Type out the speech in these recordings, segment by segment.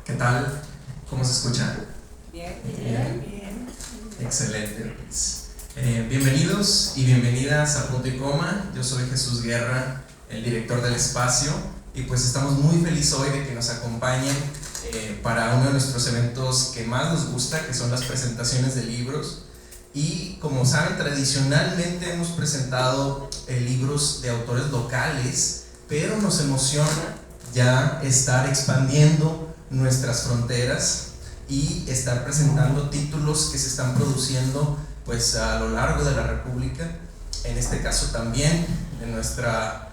¿Qué tal? ¿Cómo se escucha? Bien. Excelente. Bienvenidos y bienvenidas a Punto y Coma. Yo soy Jesús Guerra, el director del espacio, y pues estamos muy felices hoy de que nos acompañen para uno de nuestros eventos que más nos gusta, que son las presentaciones de libros. Y como saben, tradicionalmente hemos presentado libros de autores locales, pero nos emociona ya estar expandiendo nuestras fronteras y estar presentando títulos que se están produciendo pues a lo largo de la República, en este caso también de nuestra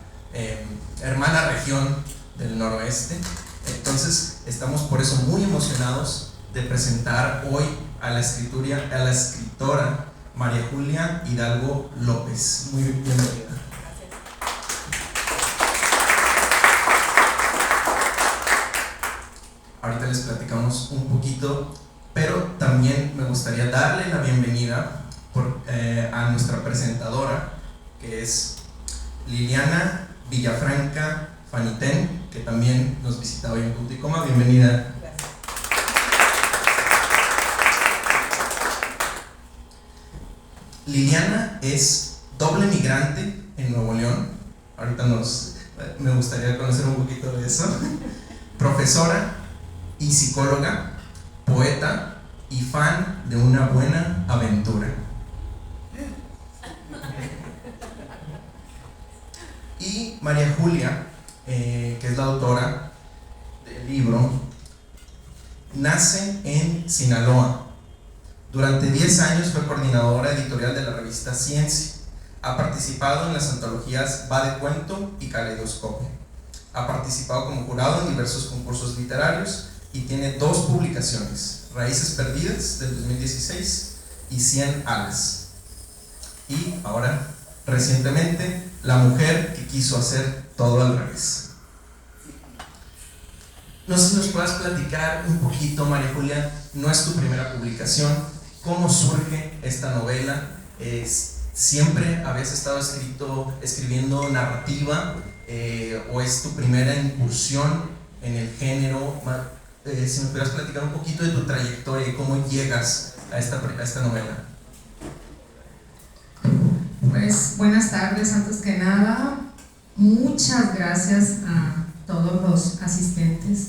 hermana región del noroeste. Entonces estamos por eso muy emocionados de presentar hoy a la escritora María Julia Hidalgo López. Muy bienvenida. Ahorita les platicamos un poquito, pero también me gustaría darle la bienvenida a nuestra presentadora, que es Liliana Villafranca Fanitén, que también nos visita hoy en Punto y Coma. Bienvenida. Gracias. Liliana es doble migrante en Nuevo León. Ahorita me gustaría conocer un poquito de eso. Profesora y psicóloga, poeta y fan de una buena aventura. Y María Julia, que es la autora del libro, nace en Sinaloa. Durante 10 años fue coordinadora editorial de la revista Ciencia. Ha participado en las antologías Va de Cuento y Caleidoscopio. Ha participado como jurado en diversos concursos literarios y tiene 2 publicaciones: Raíces Perdidas del 2016 y 100 alas. Y ahora, recientemente, La mujer que quiso hacer todo al revés. No sé si nos puedas platicar un poquito, María Julia, no es tu primera publicación, ¿cómo surge esta novela? ¿Siempre habías estado escribiendo narrativa o es tu primera incursión en el género? Si me pudieras platicar un poquito de tu trayectoria y cómo llegas a esta novela. Pues buenas tardes, antes que nada, muchas gracias a todos los asistentes.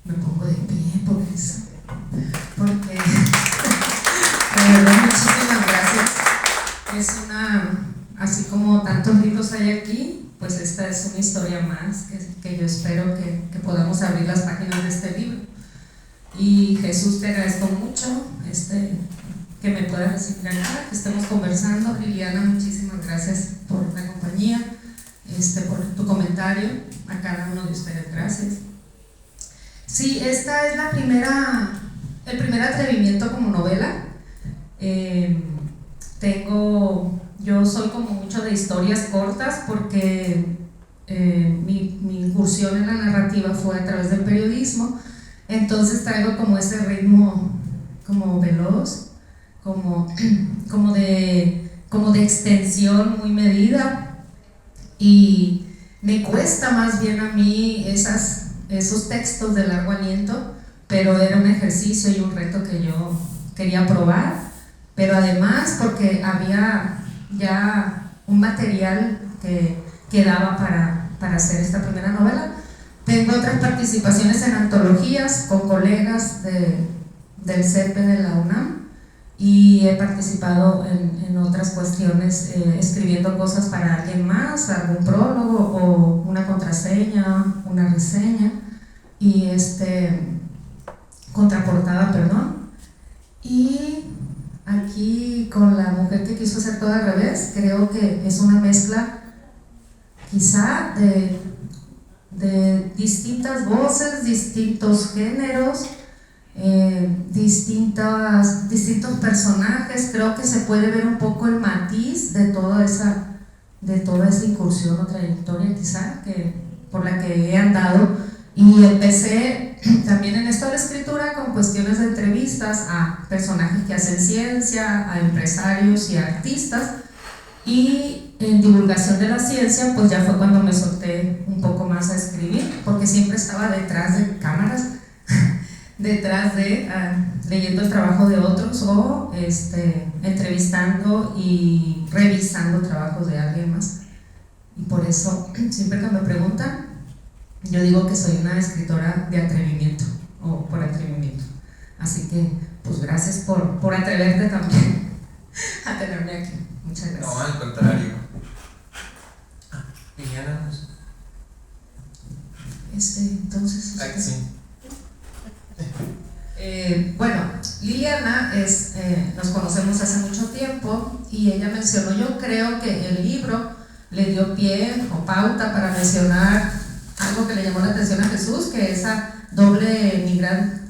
Me pongo de pie porque de verdad muchísimas gracias. Es así como tantos libros hay aquí, pues esta es una historia más que yo espero que podamos abrir las páginas de este libro. Y Jesús, te agradezco mucho que me puedas recibir acá, que estemos conversando. Liliana, muchísimas gracias por la compañía, por tu comentario. A cada uno de ustedes, gracias. Sí, esta es el primer atrevimiento como novela. Yo soy como mucho de historias cortas porque mi incursión en la narrativa fue a través del periodismo. Entonces traigo como ese ritmo como veloz, como de extensión muy medida, y me cuesta más bien a mí esos textos de largo aliento, pero era un ejercicio y un reto que yo quería probar, pero además porque había ya un material que daba para hacer esta primera novela. Tengo otras participaciones en antologías con colegas del CEP de la UNAM, y he participado en otras cuestiones, escribiendo cosas para alguien más, algún prólogo o una contraseña, una reseña y contraportada, perdón. Y aquí con La mujer que quiso hacer todo al revés, creo que es una mezcla quizá de distintas voces, distintos géneros, distintos personajes. Creo que se puede ver un poco el matiz de toda esa incursión o trayectoria quizá por la que he andado, y empecé también en esto de la escritura con cuestiones de entrevistas a personajes que hacen ciencia, a empresarios y a artistas, y en divulgación de la ciencia pues ya fue cuando me solté un poco más a escribir. porque siempre estaba detrás de cámaras, detrás de leyendo el trabajo de otros o entrevistando y revisando trabajos de alguien más. Y por eso, siempre que me preguntan, yo digo que soy una escritora de atrevimiento o por atrevimiento. Así que, pues gracias por atreverte también a tenerme aquí. Muchas gracias. No, al contrario. Liliana, pues. Entonces. Sí. Bueno, Liliana nos conocemos hace mucho tiempo y ella mencionó, yo creo que el libro le dio pie o pauta para mencionar algo que le llamó la atención a Jesús, que es esa doble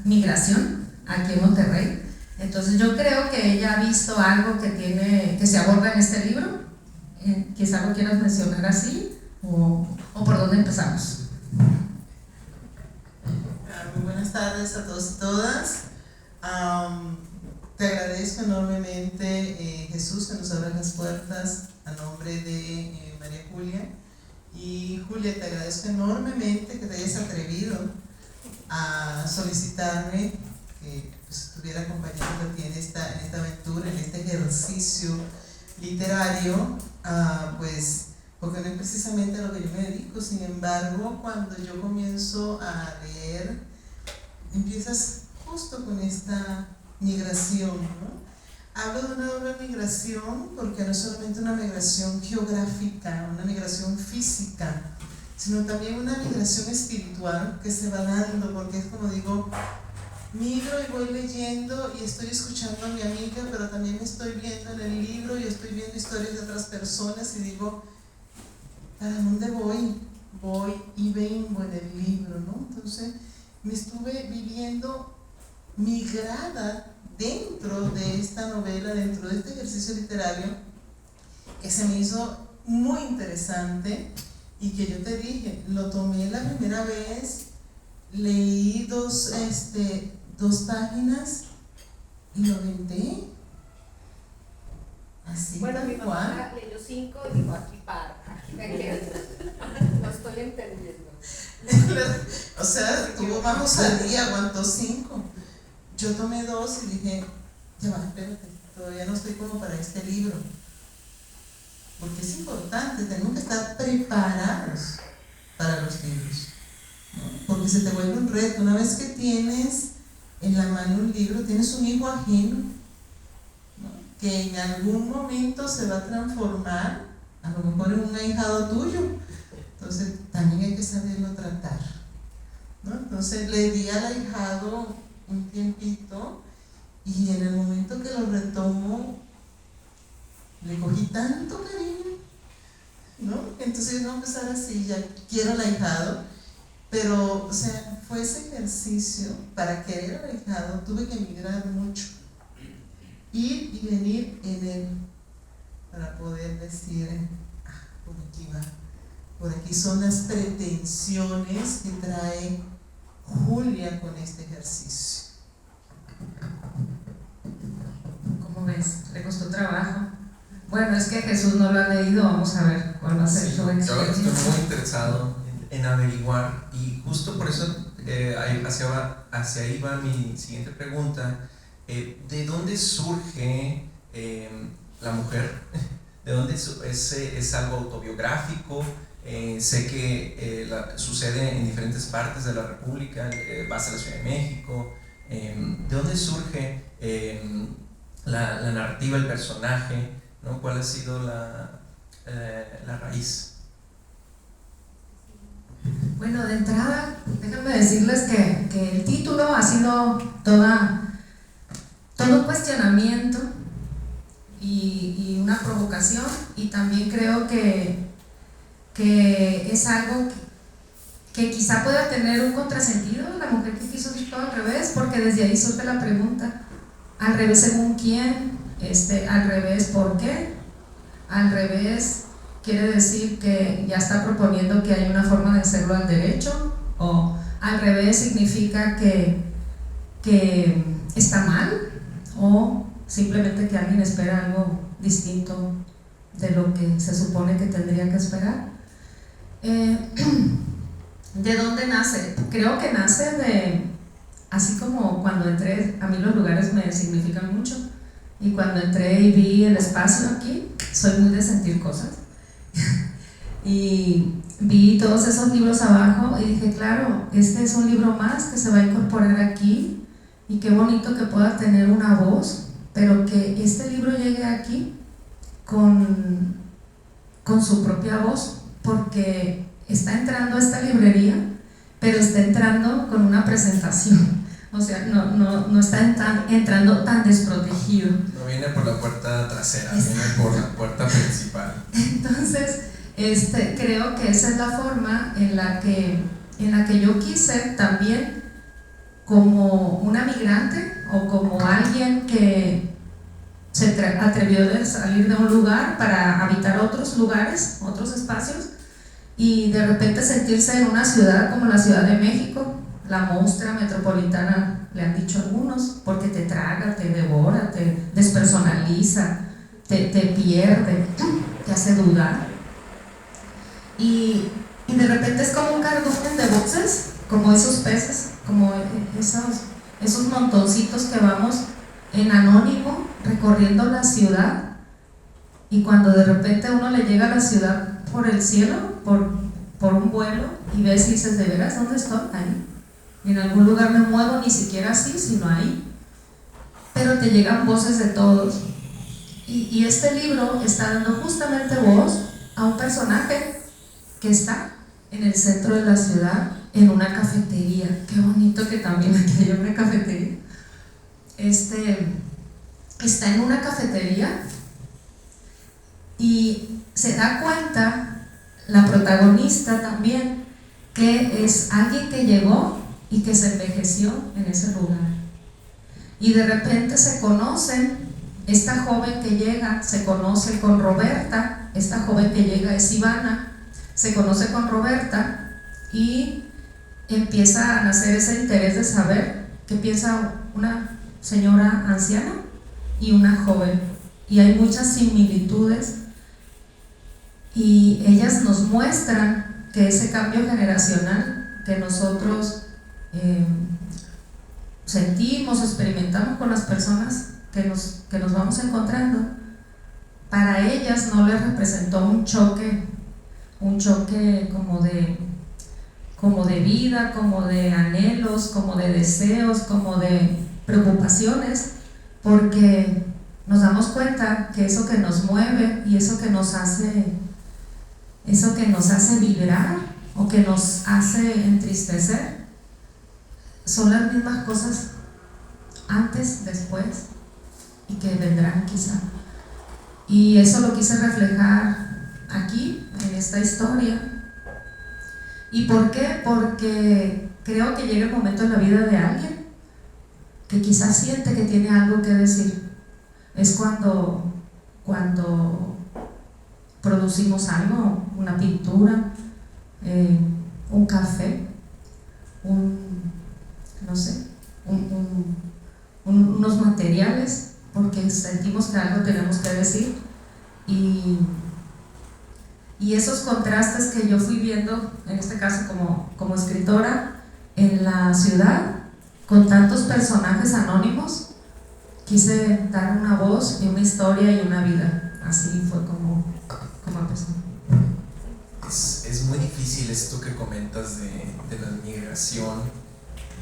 migración aquí en Monterrey. Entonces yo creo que ella ha visto algo que se aborda en este libro. Quizá lo quieras mencionar así o por dónde empezamos. Muy buenas tardes a todos y todas. Te agradezco enormemente, Jesús, que nos abra las puertas a nombre de María Julia. Y Julia, te agradezco enormemente que te hayas atrevido a solicitarme que estuviera acompañándote en esta aventura, en este ejercicio literario, pues porque no es precisamente a lo que yo me dedico. Sin embargo, cuando yo comienzo a leer, empiezas justo con esta migración, ¿no? Hablo de una doble migración porque no es solamente una migración geográfica, una migración física, sino también una migración espiritual que se va dando, porque es como digo, migro y voy leyendo y estoy escuchando a mi amiga, pero también me estoy viendo en el libro y estoy viendo historias de otras personas y digo, ¿para dónde voy? Voy y vengo en el libro, ¿no? Entonces me estuve viviendo migrada dentro de esta novela, dentro de este ejercicio literario, que se me hizo muy interesante y que yo te dije, lo tomé la primera vez, leí dos páginas y lo aventé. Así. Bueno, mi mamá leyó 5 y dijo, aquí para, aquí me quedo. No estoy entendiendo. O sea, tuvo más osadía, aguantó 5. Yo tomé 2 y dije, ya va, espérate, todavía no estoy como para este libro. Porque es importante, tenemos que estar preparados para los libros, ¿no? Porque se te vuelve un reto. Una vez que tienes en la mano un libro, tienes un hijo ajeno, ¿no? Que en algún momento se va a transformar, a lo mejor en un ahijado tuyo. Entonces también hay que saberlo tratar, ¿no? Entonces le di al ahijado un tiempito y en el momento que lo retomo le cogí tanto cariño, ¿no? Entonces yo no voy a empezar así, ya quiero al ahijado, pero o sea, fue ese ejercicio. Para querer al ahijado tuve que emigrar mucho, ir y venir en él para poder decir, por aquí va. Por aquí son las pretensiones que trae Julia con este ejercicio. ¿Cómo ves? ¿Le costó trabajo? Bueno, es que Jesús no lo ha leído, vamos a ver cuál va a ser su experiencia. Yo estoy muy interesado en averiguar y justo por eso hacia ahí va mi siguiente pregunta. ¿De dónde surge la mujer? ¿De dónde es algo autobiográfico? Sé que sucede en diferentes partes de la República, vas a la Ciudad de México. ¿De dónde surge la narrativa, el personaje, ¿no? ¿Cuál ha sido la raíz? Bueno, de entrada, déjenme decirles que el título ha sido todo un cuestionamiento y una provocación, y también creo que es algo que quizá pueda tener un contrasentido, la mujer que quiso decir todo al revés, porque desde ahí surge la pregunta, al revés según quién, al revés ¿por qué? Al revés quiere decir que ya está proponiendo que hay una forma de hacerlo al derecho, o al revés significa que está mal, o simplemente que alguien espera algo distinto de lo que se supone que tendría que esperar. ¿De dónde nace? Creo que nace de, así como cuando entré, a mí los lugares me significan mucho, y cuando entré y vi el espacio aquí, soy muy de sentir cosas, y vi todos esos libros abajo y dije, claro, este es un libro más que se va a incorporar aquí, y qué bonito que pueda tener una voz, pero que este libro llegue aquí con su propia voz, porque está entrando a esta librería, pero está entrando con una presentación, o sea, no está entrando tan desprotegido. No viene por la puerta trasera, viene por la puerta principal. Entonces, creo que esa es la forma en la que yo quise también, como una migrante o como alguien que se atrevió a salir de un lugar para habitar otros lugares, otros espacios, y de repente sentirse en una ciudad como la Ciudad de México, la monstrua metropolitana, le han dicho algunos, porque te traga, te devora, te despersonaliza, te pierde, te hace dudar. Y de repente es como un cardumen de voces, como esos peces, como esos montoncitos que vamos en anónimo recorriendo la ciudad, y cuando de repente uno le llega a la ciudad por el cielo, por un vuelo, y ves y dices, ¿de veras dónde estoy? Ahí. Y en algún lugar me muevo, ni siquiera así, sino ahí. Pero te llegan voces de todos. Y este libro está dando justamente voz a un personaje que está en el centro de la ciudad, en una cafetería. Qué bonito que también aquí hay una cafetería. Está en una cafetería y se da cuenta la protagonista también que es alguien que llegó y que se envejeció en ese lugar, y de repente se conocen. Esta joven que llega se conoce con Roberta, esta joven que llega es Ivana, se conoce con Roberta, y empieza a nacer ese interés de saber qué piensa una señora anciana y una joven, y hay muchas similitudes, y ellas nos muestran que ese cambio generacional que nosotros sentimos, experimentamos con las personas que nos vamos encontrando, para ellas no les representó un choque como de vida, como de anhelos, como de deseos, como de preocupaciones, porque nos damos cuenta que eso que nos mueve y eso que nos hace vibrar o que nos hace entristecer son las mismas cosas antes, después y que vendrán quizá. Y eso lo quise reflejar aquí en esta historia. ¿Y por qué? Porque creo que llega el momento en la vida de alguien que quizás siente que tiene algo que decir. Es cuando producimos algo, una pintura, un café, unos materiales, porque sentimos que algo tenemos que decir. Y esos contrastes que yo fui viendo, en este caso como escritora, en la ciudad, con tantos personajes anónimos, quise dar una voz y una historia y una vida. Así fue como empezó. Es muy difícil esto que comentas de la migración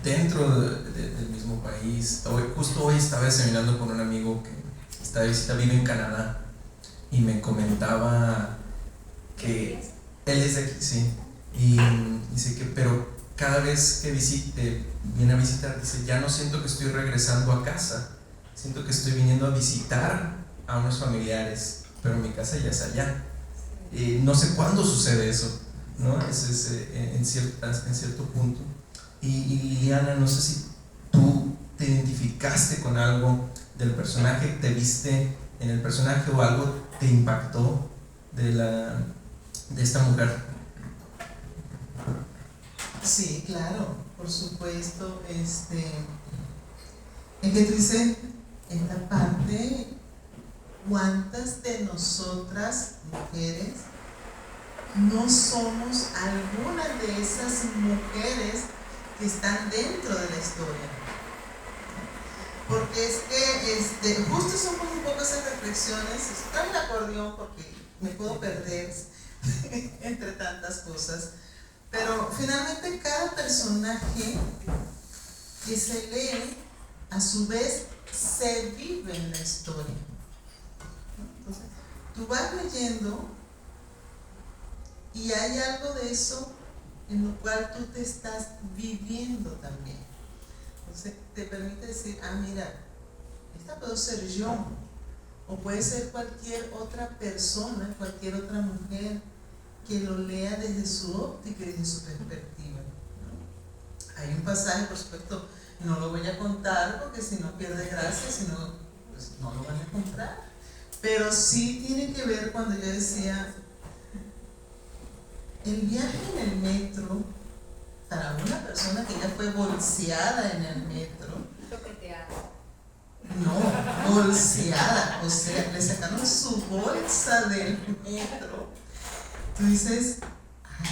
dentro del mismo país. Justo hoy estaba desayunando con un amigo que está de visita, vive en Canadá, y me comentaba que él es de aquí, sí, y dice que pero cada vez que viene a visitar, dice, ya no siento que estoy regresando a casa, siento que estoy viniendo a visitar a unos familiares, pero mi casa ya es allá. No sé cuándo sucede eso, ¿no? En cierto punto. Y Liliana, no sé si tú te identificaste con algo del personaje, te viste en el personaje o algo te impactó de esta mujer. Sí, claro, por supuesto. En que tú dices esta parte, ¿cuántas de nosotras mujeres no somos algunas de esas mujeres que están dentro de la historia. Porque es que justo son como un poco esas reflexiones. Trae el acordeón porque me puedo perder entre tantas cosas. Pero finalmente cada personaje que se lee, a su vez, se vive en la historia. Entonces, tú vas leyendo y hay algo de eso en lo cual tú te estás viviendo también. Entonces, te permite decir, mira, esta puedo ser yo, o puede ser cualquier otra persona, cualquier otra mujer que lo lea desde su óptica y desde su perspectiva, ¿no? Hay un pasaje, por supuesto, no lo voy a contar porque si no pierde gracia, si no, pues no lo van a comprar. Pero sí tiene que ver cuando yo decía, el viaje en el metro, para una persona que ya fue bolseada en el metro, no, bolseada, o sea, le sacaron su bolsa del metro. Tú dices,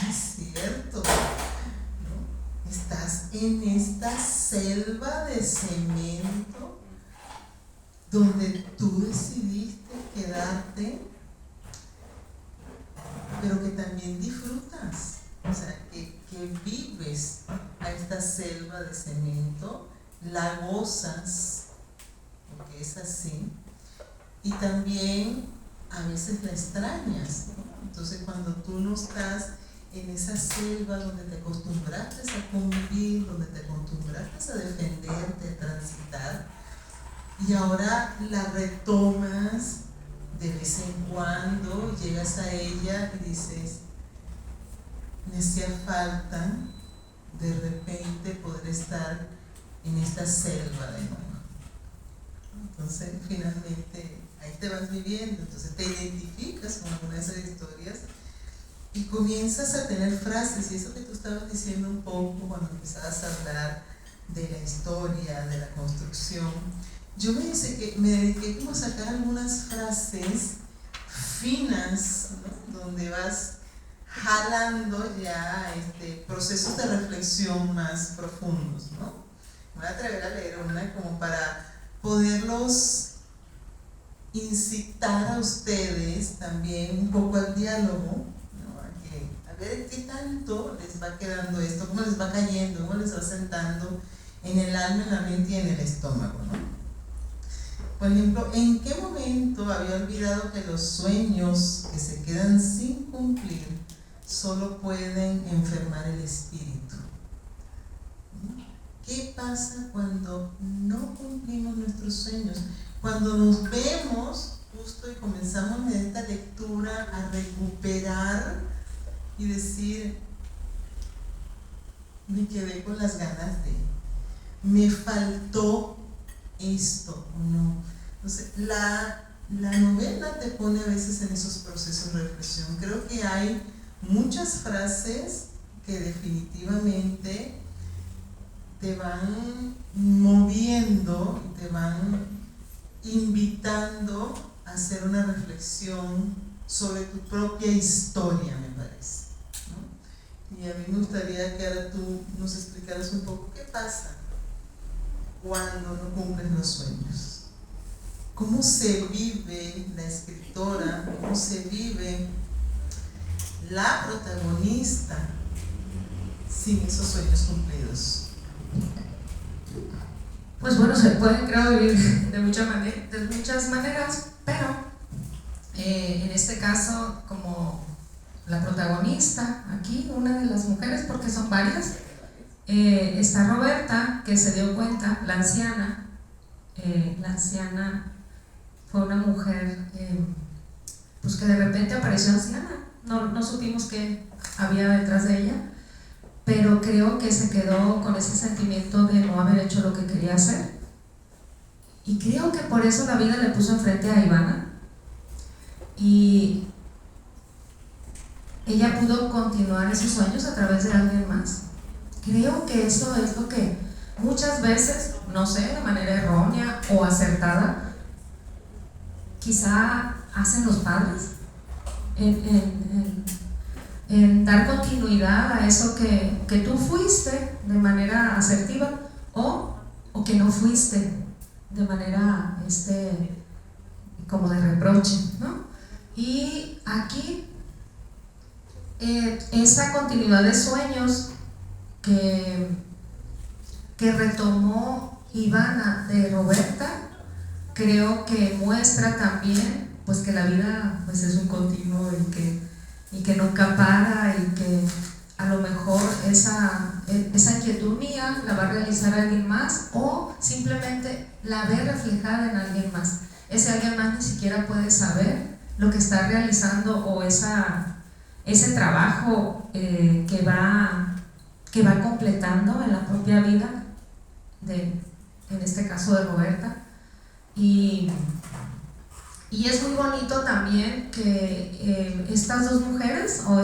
es cierto, ¿no? Estás en esta selva de cemento donde tú decidiste quedarte, pero que también disfrutas, o sea, que vives a esta selva de cemento, la gozas, porque es así, y también a veces la extrañas, ¿no? Entonces cuando tú no estás en esa selva donde te acostumbraste a convivir, donde te acostumbraste a defenderte, a transitar, y ahora la retomas de vez en cuando, llegas a ella y dices, me hacía falta de repente poder estar en esta selva de nuevo. Entonces finalmente ahí te vas viviendo, entonces te identificas con alguna de esas historias y comienzas a tener frases, y eso que tú estabas diciendo un poco cuando empezabas a hablar de la historia, de la construcción. Yo me dediqué como a sacar algunas frases finas, ¿no? Donde vas jalando ya procesos de reflexión más profundos, ¿no? Me voy a atrever a leer una como para poderlos incitar a ustedes también un poco al diálogo, ¿no? A ver qué tanto les va quedando esto, cómo les va cayendo, cómo les va sentando en el alma, en la mente y en el estómago, ¿no? Por ejemplo, ¿en qué momento había olvidado que los sueños que se quedan sin cumplir solo pueden enfermar el espíritu? ¿Qué pasa cuando no cumplimos nuestros sueños? Cuando nos vemos justo y comenzamos en esta lectura a recuperar y decir, me quedé con las ganas de, me faltó esto o no. Entonces, la novela te pone a veces en esos procesos de reflexión. Creo que hay muchas frases que definitivamente te van moviendo y te van invitando a hacer una reflexión sobre tu propia historia, me parece, ¿no? Y a mí me gustaría que ahora tú nos explicaras un poco qué pasa cuando no cumples los sueños. ¿Cómo se vive la escritora? ¿Cómo se vive la protagonista sin esos sueños cumplidos? Pues bueno, se puede, creo, vivir de muchas maneras, pero en este caso, como la protagonista aquí, una de las mujeres, porque son varias, está Roberta, que se dio cuenta, la anciana fue una mujer pues que de repente apareció anciana, no supimos qué había detrás de ella, pero creo que se quedó con ese sentimiento de no haber hecho lo que quería hacer, y creo que por eso la vida le puso enfrente a Ivana, y ella pudo continuar esos sueños a través de alguien más. Creo que eso es lo que muchas veces, no sé, de manera errónea o acertada, quizá hacen los padres en dar continuidad a eso que tú fuiste de manera asertiva o que no fuiste de manera como de reproche, ¿no? Y aquí esa continuidad de sueños que retomó Ivana de Roberta, creo que muestra también pues que la vida pues es un continuo y que nunca para, y que a lo mejor esa inquietud mía la va a realizar alguien más, o simplemente la ve reflejada en alguien más. Ese alguien más ni siquiera puede saber lo que está realizando, o ese trabajo que va completando en la propia vida en este caso de Roberta. Y es muy bonito también que estas dos mujeres, o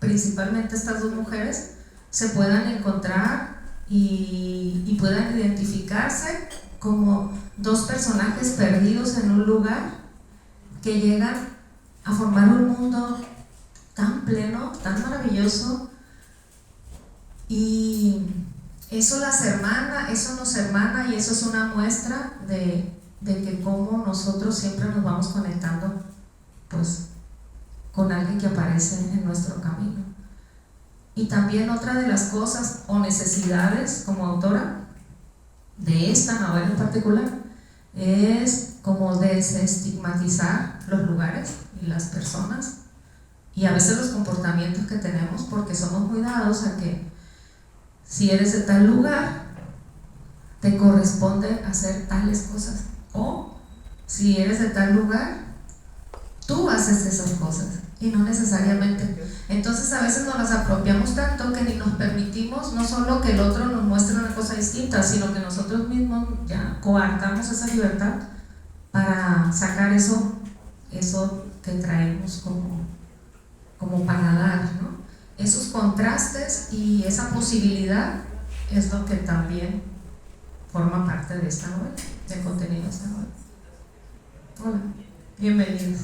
principalmente estas dos mujeres, se puedan encontrar y puedan identificarse como dos personajes perdidos en un lugar, que llegan a formar un mundo tan pleno, tan maravilloso, y eso nos hermana, y eso es una muestra de que cómo nosotros siempre nos vamos conectando pues con alguien que aparece en nuestro camino. Y también otra de las cosas o necesidades como autora de esta novela en particular es como desestigmatizar los lugares y las personas, y a veces los comportamientos que tenemos, porque somos muy dados a que si eres de tal lugar te corresponde hacer tales cosas, o si eres de tal lugar tú haces esas cosas, y no necesariamente. Entonces a veces nos las apropiamos tanto que ni nos permitimos no solo que el otro nos muestre una cosa distinta, sino que nosotros mismos ya coartamos esa libertad para sacar eso que traemos como para dar, ¿no? Esos contrastes y esa posibilidad es lo que también forma parte de esta novela, del contenido de esta novela. Hola, bienvenidos.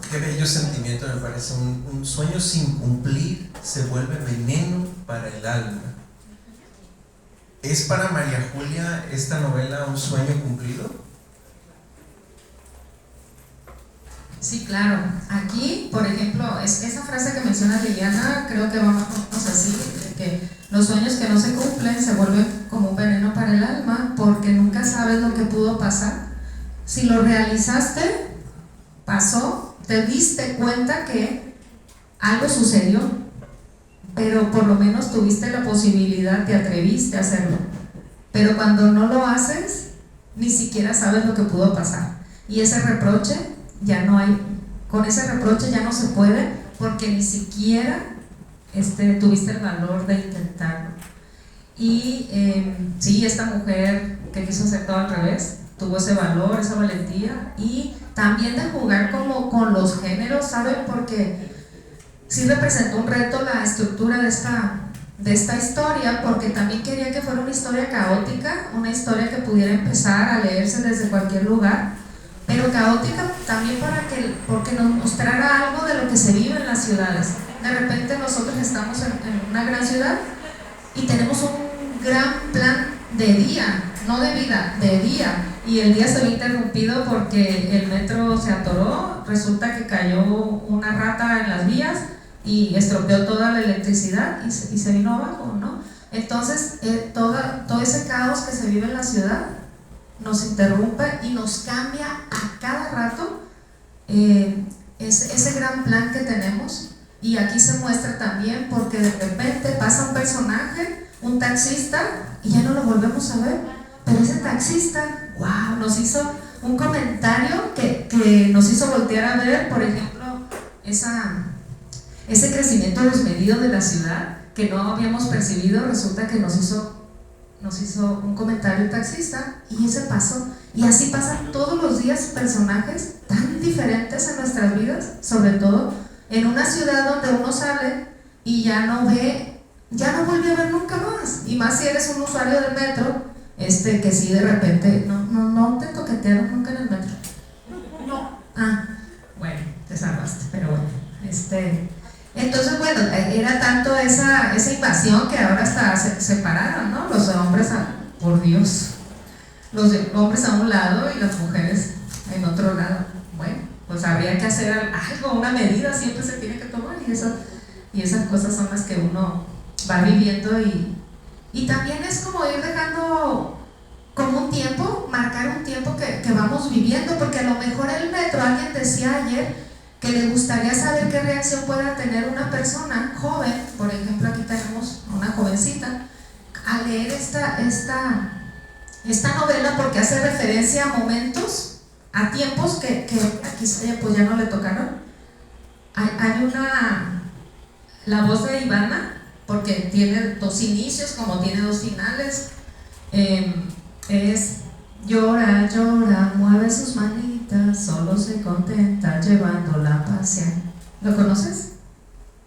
Qué bello sentimiento, me parece. Un sueño sin cumplir se vuelve veneno para el alma. ¿Es para María Julia esta novela un sueño cumplido? Sí, claro. Aquí, por ejemplo, esa frase que menciona Liliana, creo que va más o menos así, de que los sueños que no se cumplen se vuelven como un veneno para el alma, porque nunca sabes lo que pudo pasar. Si lo realizaste, pasó, te diste cuenta que algo sucedió, pero por lo menos tuviste la posibilidad, te atreviste a hacerlo. Pero cuando no lo haces, ni siquiera sabes lo que pudo pasar. Y ese reproche ya no hay, con ese reproche ya no se puede, porque ni siquiera tuviste el valor de intentarlo. Y sí, esta mujer que quiso hacer todo al revés, tuvo ese valor, esa valentía, y también de jugar como con los géneros, ¿saben? Porque sí representó un reto la estructura de esta historia, porque también quería que fuera una historia caótica, una historia que pudiera empezar a leerse desde cualquier lugar, pero caótica también porque nos mostrara algo de lo que se vive en las ciudades. De repente nosotros estamos en una gran ciudad y tenemos un gran plan de día, no de vida, de día, y el día se ve interrumpido porque el metro se atoró, resulta que cayó una rata en las vías y estropeó toda la electricidad y se vino abajo, ¿no? Entonces todo ese caos que se vive en la ciudad nos interrumpe y nos cambia a cada rato ese gran plan que tenemos. Y aquí se muestra también porque de repente pasa un personaje, un taxista, y ya no lo volvemos a ver, pero ese taxista, wow, nos hizo un comentario que nos hizo voltear a ver, por ejemplo, ese crecimiento desmedido de la ciudad que no habíamos percibido. Resulta que nos hizo un comentario el taxista, y ese pasó. Y así pasan todos los días personajes tan diferentes en nuestras vidas, sobre todo en una ciudad donde uno sale y ya no vuelve a ver nunca más, y más si eres un usuario del metro, que sí de repente no te toquetearon nunca en el metro. No. Bueno, te te salvaste, pero bueno, entonces bueno, era tanto esa invasión que ahora hasta se separaron, ¿no? Los hombres, por Dios, los hombres a un lado y las mujeres en otro lado. Bueno, pues habría que hacer algo, una medida siempre se tiene que tomar, y esas cosas son las que uno va viviendo, y también es como ir dejando como un tiempo, marcar un tiempo que vamos viviendo, porque a lo mejor el metro, alguien decía ayer que le gustaría saber qué reacción pueda tener una persona joven, por ejemplo aquí tenemos una jovencita, a leer esta novela, porque hace referencia a momentos, a tiempos que aquí pues ya no le tocaron. Hay la voz de Ivana, porque tiene dos inicios como tiene dos finales, es llora, llora, mueve sus manitas, solo se contenta llevando la pasión. ¿Lo conoces?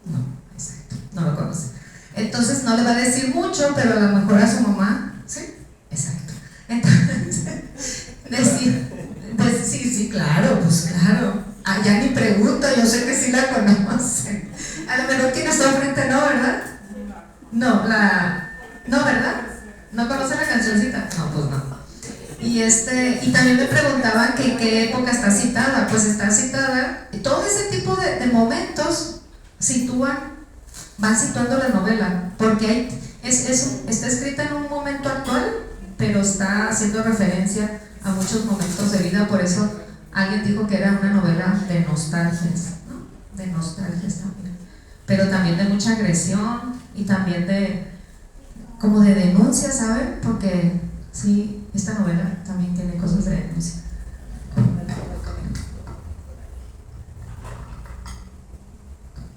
No, exacto, no lo conoces. Entonces no le va a decir mucho, pero a lo mejor a su mamá, sí, exacto. Entonces, sí, claro, pues claro. Ya ni pregunto, yo sé que sí la conocen. A lo mejor quien está frente no, ¿verdad? No, ¿verdad? ¿No conoce la cancioncita? No, pues no. Y también me preguntaban que en qué época está citada. Pues está citada, todo ese tipo de momentos van situando la novela, porque está escrita en un momento actual, pero está haciendo referencia a muchos momentos de vida. Por eso alguien dijo que era una novela de nostalgias, ¿no? De nostalgias también, pero también de mucha agresión y también como de denuncia, ¿saben? Porque sí, esta novela también tiene cosas de denuncia.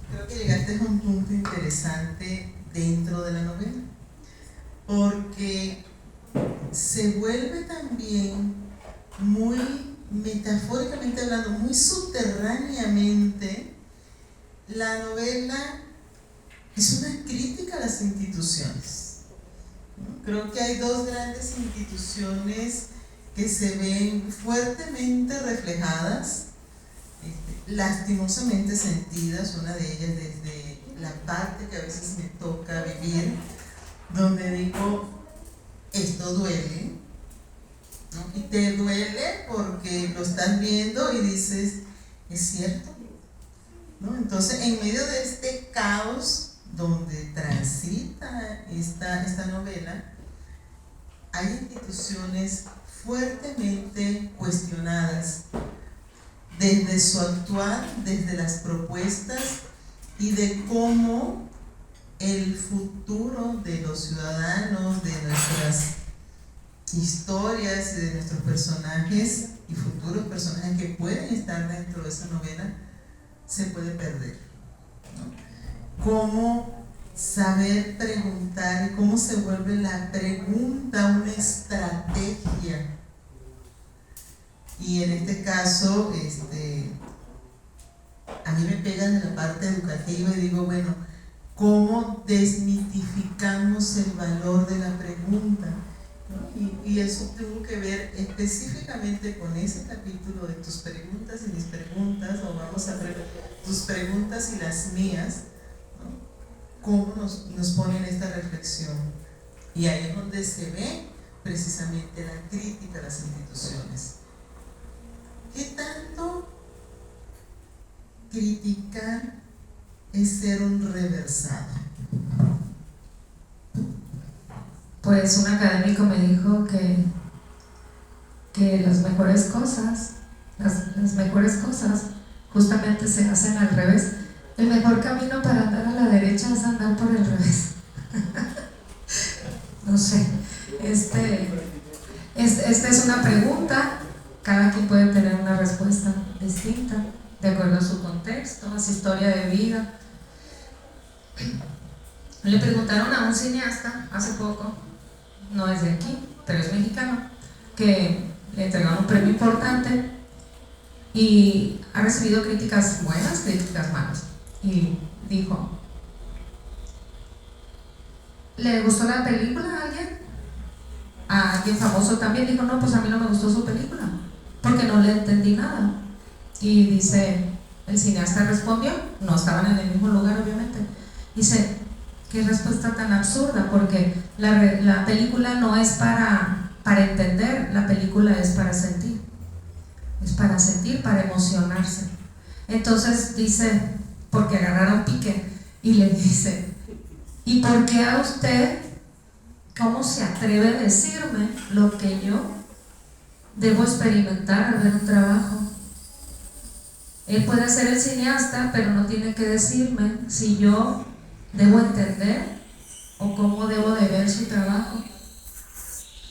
Creo que llegaste a un punto interesante dentro de la novela, porque se vuelve también muy metafóricamente hablando, muy subterráneamente, la novela es una crítica a las instituciones, ¿no? Creo que hay dos grandes instituciones que se ven fuertemente reflejadas, lastimosamente sentidas, una de ellas desde la parte que a veces me toca vivir, donde digo, esto duele, ¿no? Y te duele porque lo estás viendo y dices, es cierto, ¿no? Entonces, en medio de este caos donde transita esta novela, hay instituciones fuertemente cuestionadas desde su actuar, desde las propuestas y de cómo el futuro de los ciudadanos, de nuestras historias y de nuestros personajes y futuros personajes que pueden estar dentro de esa novela se puede perder, ¿no? Cómo saber preguntar y cómo se vuelve la pregunta una estrategia. Y en este caso, a mí me pega en la parte educativa y digo, bueno, ¿cómo desmitificamos el valor de la pregunta? ¿No? Y eso tuvo que ver específicamente con ese capítulo de tus preguntas y mis preguntas, o vamos a ver tus preguntas y las mías, ¿no? Cómo nos ponen esta reflexión. Y ahí es donde se ve precisamente la crítica a las instituciones. ¿Qué tanto criticar es ser un reversado? Pues un académico me dijo que las mejores cosas justamente se hacen al revés. El mejor camino para andar a la derecha es andar por el revés. No sé, esta es una pregunta, cada quien puede tener una respuesta distinta, de acuerdo a su contexto, a su historia de vida. Le preguntaron a un cineasta hace poco, no es de aquí, pero es mexicano, que le entregaron un premio importante y ha recibido críticas buenas, críticas malas. Y dijo, ¿le gustó la película a alguien? A alguien famoso también dijo, no, pues a mí no me gustó su película, porque no le entendí nada. Y dice, El cineasta respondió, no estaban en el mismo lugar obviamente. Dice, qué respuesta tan absurda, porque la película no es para entender, la película es para sentir. Es para sentir, para emocionarse. Entonces dice, porque agarraron pique y le dice, ¿y por qué a usted, cómo se atreve a decirme lo que yo debo experimentar al ver un trabajo? Él puede ser el cineasta, pero no tiene que decirme si yo debo entender o cómo debo de ver su trabajo.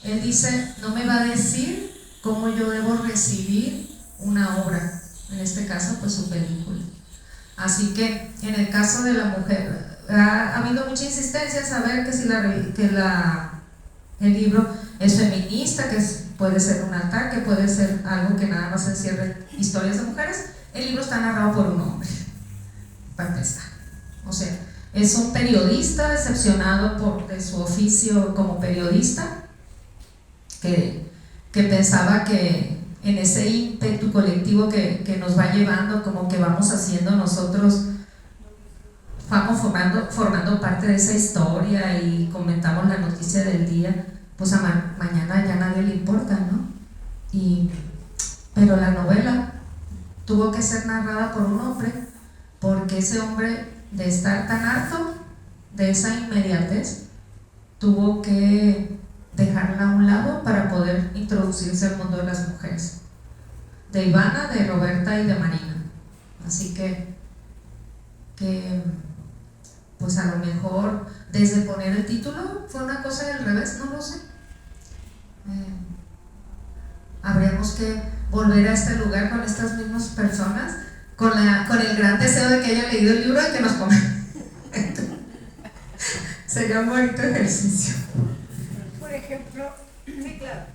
Él dice, no me va a decir cómo yo debo recibir una obra, en este caso pues su película. Así que en el caso de la mujer ha habido mucha insistencia en saber que si el libro es feminista, puede ser un ataque, puede ser algo que nada más encierre historias de mujeres. El libro está narrado por un hombre, para empezar. O sea, es un periodista decepcionado de su oficio como periodista, que pensaba que en ese ímpetu colectivo que nos va llevando, como que vamos haciendo nosotros, vamos formando parte de esa historia y comentamos la noticia del día, pues a mañana ya nadie le importa, ¿no? Pero la novela tuvo que ser narrada por un hombre, porque ese hombre, de estar tan harto de esa inmediatez, tuvo que dejarla a un lado para poder introducirse al mundo de las mujeres, de Ivana, de Roberta y de Marina. Así que pues a lo mejor desde poner el título fue una cosa del revés, no lo sé. Habríamos que volver a este lugar con estas mismas personas, con el gran deseo de que hayan leído el libro y que nos comenten. Sería un bonito ejercicio. Por ejemplo, sí, claro.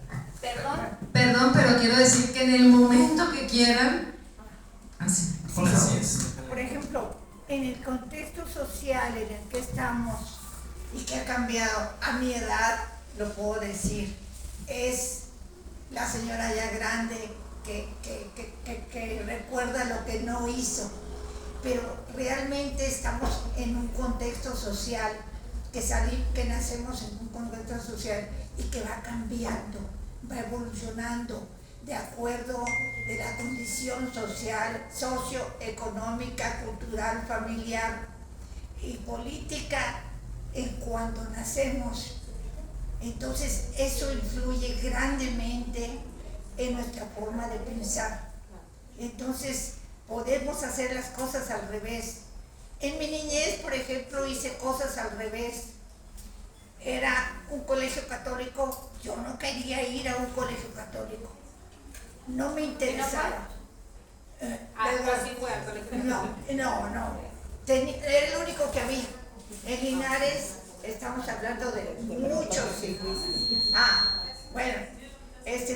Perdón, pero quiero decir que en el momento que quieran, así, por favor. Por ejemplo, en el contexto social en el que estamos y que ha cambiado, a mi edad, lo puedo decir, es la señora ya grande que recuerda lo que no hizo, pero realmente estamos en un contexto social, que nacemos en un contexto social y que va cambiando, va evolucionando de acuerdo de la condición social, socioeconómica, cultural, familiar y política en cuanto nacemos. Entonces eso influye grandemente en nuestra forma de pensar. Entonces podemos hacer las cosas al revés. En mi niñez, por ejemplo, hice cosas al revés. Era un colegio católico, yo no quería ir a un colegio católico. No me interesaba. Así fue al colegio. No. Era el único que había. En Linares estamos hablando de muchos hijos. Bueno,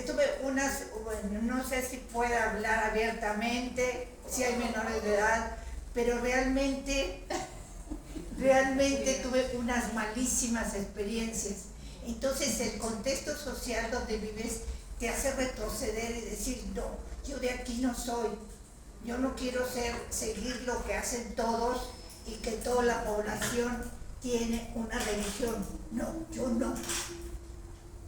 tuve unas, no sé si puedo hablar abiertamente, si hay menores de edad, pero realmente tuve unas malísimas experiencias. Entonces el contexto social donde vives te hace retroceder y decir, no, yo de aquí no soy, yo no quiero seguir lo que hacen todos y que toda la población tiene una religión. No, yo no.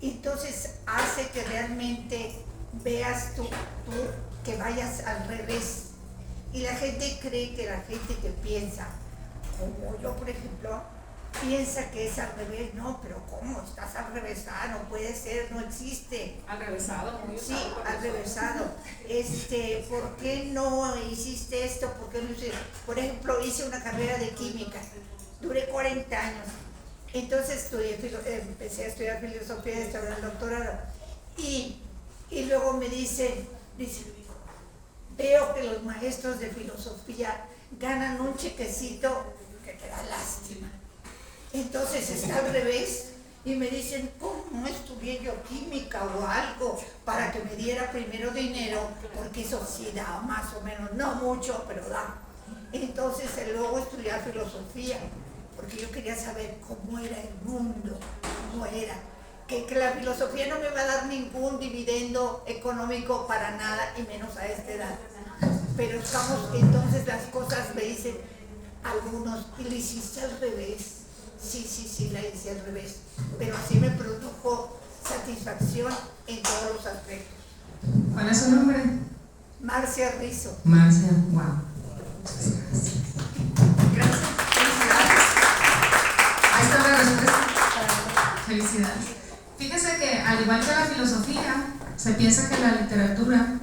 Entonces hace que realmente veas tú que vayas al revés. Y la gente cree que la gente que piensa, como yo por ejemplo, piensa que es al revés. No, pero ¿cómo? Estás al revésado, no puede ser, no existe. Al revésado, muy Sí, al revésado. ¿Por qué no hiciste esto? ¿Por qué no hiciste? Por ejemplo, hice una carrera de química, duré 40 años. Entonces empecé a estudiar filosofía, estudiar el doctorado. Y luego me dice, veo que los maestros de filosofía ganan un chequecito que te da lástima. Entonces está al revés y me dicen, ¿cómo no estudié yo química o algo para que me diera primero dinero? Porque eso sí da más o menos, no mucho, pero da. Entonces luego estudiar filosofía, porque yo quería saber cómo era el mundo, cómo era. Que la filosofía no me va a dar ningún dividendo económico para nada, y menos a esta edad. pero estamos, entonces las cosas me dicen algunos, y le hiciste al revés. Sí, la hice al revés, pero así me produjo satisfacción en todos los aspectos. ¿Cuál es su nombre? Marcia Rizzo. Marcia, wow. Gracias. Felicidades. Ahí está la respuesta. Felicidades. Fíjese que al igual que la filosofía, se piensa que la literatura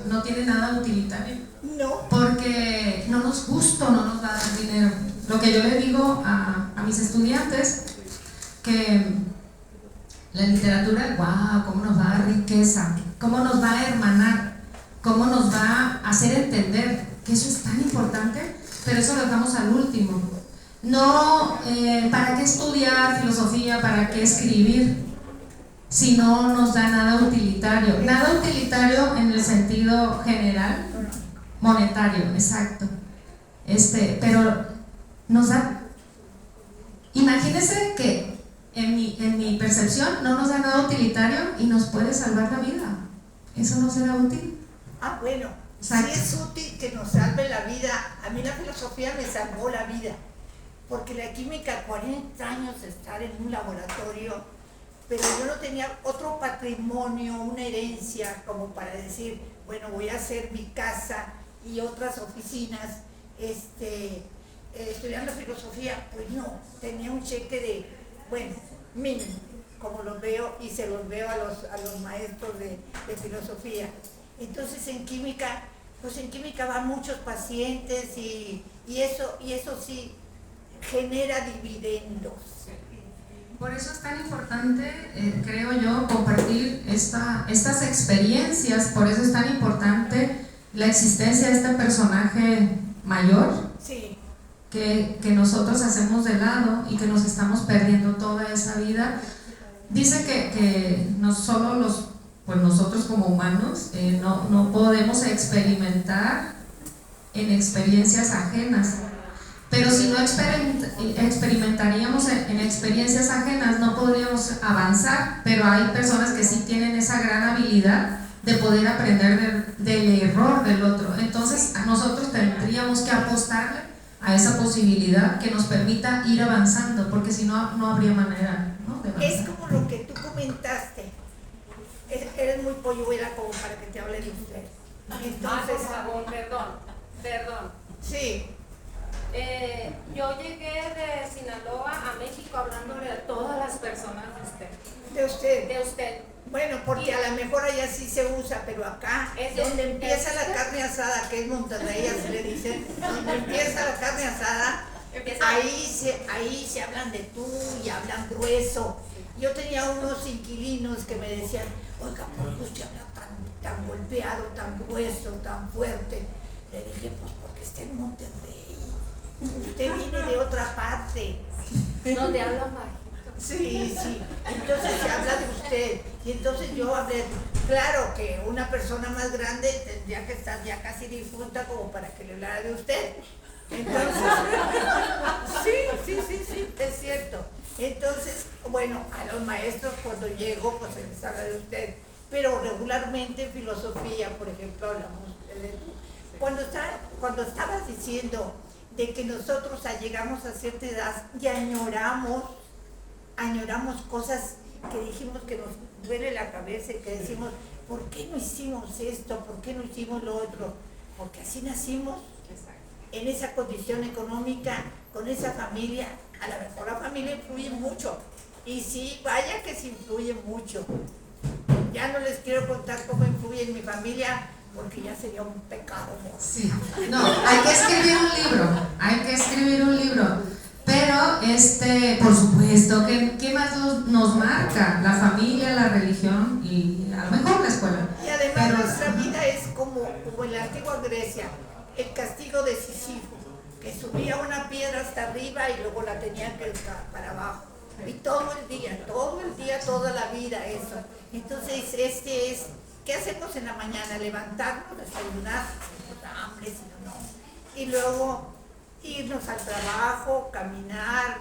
no tiene nada utilitario. No. Porque no nos gusta, no nos va a dar dinero. Lo que yo le digo a mis estudiantes, que la literatura, wow, cómo nos va a dar riqueza, cómo nos va a hermanar, cómo nos va a hacer entender que eso es tan importante, pero eso lo dejamos al último. No, ¿para qué estudiar filosofía? ¿Para qué escribir? Si no nos da nada utilitario. Nada utilitario en el sentido general, monetario, exacto. Pero nos da. Imagínense que en mi percepción no nos da nada utilitario y nos puede salvar la vida. ¿Eso no será útil? Ah, bueno, exacto. Sí es útil que nos salve la vida. A mí la filosofía me salvó la vida, porque la química, 40 años de estar en un laboratorio, pero yo no tenía otro patrimonio, una herencia como para decir, bueno, voy a hacer mi casa y otras oficinas, estudiando filosofía. Pues no, tenía un cheque de, bueno, mínimo, como los veo y se los veo a los maestros de filosofía. Entonces en química, pues en química van muchos pacientes y eso sí genera dividendos. Por eso es tan importante, creo yo, compartir estas experiencias. Por eso es tan importante la existencia de este personaje mayor, sí, que nosotros hacemos de lado y que nos estamos perdiendo toda esa vida. Dice que no solo nosotros como humanos no podemos experimentar en experiencias ajenas. Pero si no experimentaríamos en experiencias ajenas, no podríamos avanzar. Pero hay personas que sí tienen esa gran habilidad de poder aprender del error del otro. Entonces, nosotros tendríamos que apostarle a esa posibilidad que nos permita ir avanzando, porque si no, no habría manera, ¿no?, de avanzar. es como lo que tú comentaste. Eres muy polluela como para que te hable de usted. Entonces, por favor, perdón. Sí. Yo llegué de Sinaloa a México hablando de todas las personas De usted. de usted. Bueno, porque a lo mejor allá sí se usa, pero acá Es donde empieza la es- carne asada, que es Monterrey, así le dicen, donde empieza la carne asada, ahí se hablan de tú y hablan grueso. Yo tenía unos inquilinos que me decían, oiga, ¿por qué usted habla tan golpeado, tan grueso, tan fuerte? Le dije, pues porque está en Monterrey. Usted viene de otra parte. Donde hablan bajito. Sí, entonces se habla de usted. Y entonces yo hablé, claro que una persona más grande tendría que estar ya casi difunta como para que le hablara de usted. Entonces, sí, es cierto. Entonces, bueno, a los maestros cuando llego, pues se les habla de usted. Pero regularmente en filosofía, por ejemplo, hablamos de tú. Cuando estabas diciendo de que nosotros llegamos a cierta edad y añoramos cosas que dijimos que nos duele la cabeza y que decimos, ¿por qué no hicimos esto? ¿Por qué no hicimos lo otro? Porque así nacimos, en esa condición económica, con esa familia. A lo mejor la familia influye mucho. Y sí, vaya que sí influye mucho. Ya no les quiero contar cómo influye en mi familia, porque ya sería un pecado, ¿no? Sí, no, hay que escribir un libro, pero por supuesto, ¿qué más nos marca? La familia, la religión y a lo mejor la escuela. Y además Pero, nuestra vida es como en la antigua Grecia, el castigo de Sísifo, que subía una piedra hasta arriba y luego la tenía que echar para abajo. Y todo el día, toda la vida eso. Entonces ¿qué hacemos en la mañana? Levantarnos, desayunar, si nos da hambre, si no. Y luego irnos al trabajo, caminar,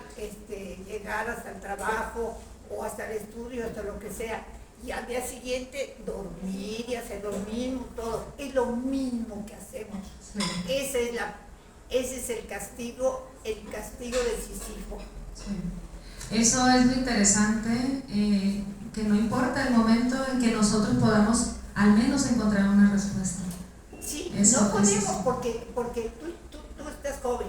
llegar hasta el trabajo o hasta el estudio, hasta lo que sea. y al día siguiente dormir y hacer lo mismo, todo. Es lo mismo que hacemos. Sí. Ese es el castigo de Sísifo. Sí. Eso es lo interesante, que no importa el momento en que nosotros podamos al menos encontrar una respuesta. Sí, Eso, no podemos eso. porque tú estás joven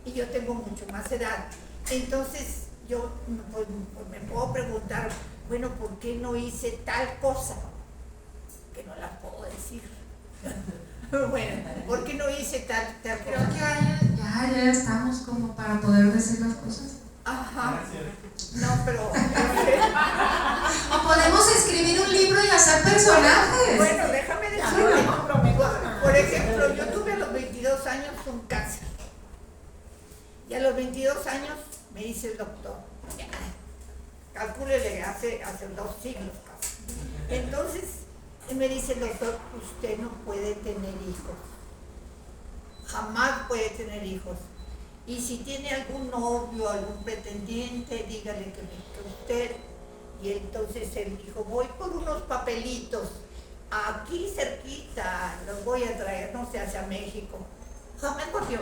y yo tengo mucho más edad. Entonces yo pues, me puedo preguntar, bueno, ¿por qué no hice tal cosa? Que no la puedo decir. Bueno, ¿por qué no hice tal Creo cosa? que ya estamos como para poder decir las cosas. Ajá. No, pero... O podemos escribir un libro y hacer personajes. Bueno, déjame decirte. Por ejemplo, yo tuve a los 22 años un cáncer. Y a los 22 años me dice el doctor, calcúlele, hace 2 siglos casi. Entonces, me dice el doctor, usted no puede tener hijos. Jamás puede tener hijos. Y si tiene algún novio, algún pretendiente, dígale que usted. Y entonces él dijo, voy por unos papelitos, aquí cerquita, los voy a traer, no sé, hacia México. Jamás volvió.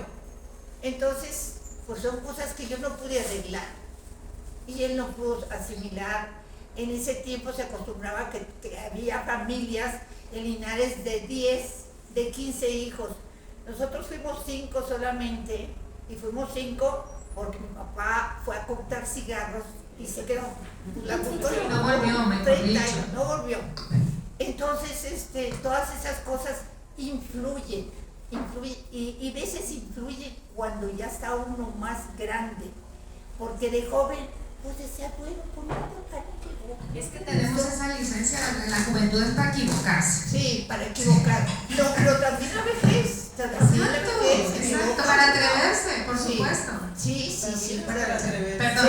Entonces, pues son cosas que yo no pude arreglar. Y él no pudo asimilar. En ese tiempo se acostumbraba que había familias en Linares de 10, de 15 hijos. Nosotros fuimos 5 solamente, y fuimos 5 porque mi papá fue a comprar cigarros y se quedó. La buscó y No volvió, mejor 30 dicho. años, no volvió. Entonces, todas esas cosas influyen y veces influyen cuando ya está uno más grande, porque de joven, pues decía, bueno, pues no, para qué. Es que tenemos esa licencia en la juventud es para equivocarse. Sí, para equivocar. No, pero también la vejez. Exacto, para atreverse, por Sí. supuesto. Sí, para atreverse. Perdón.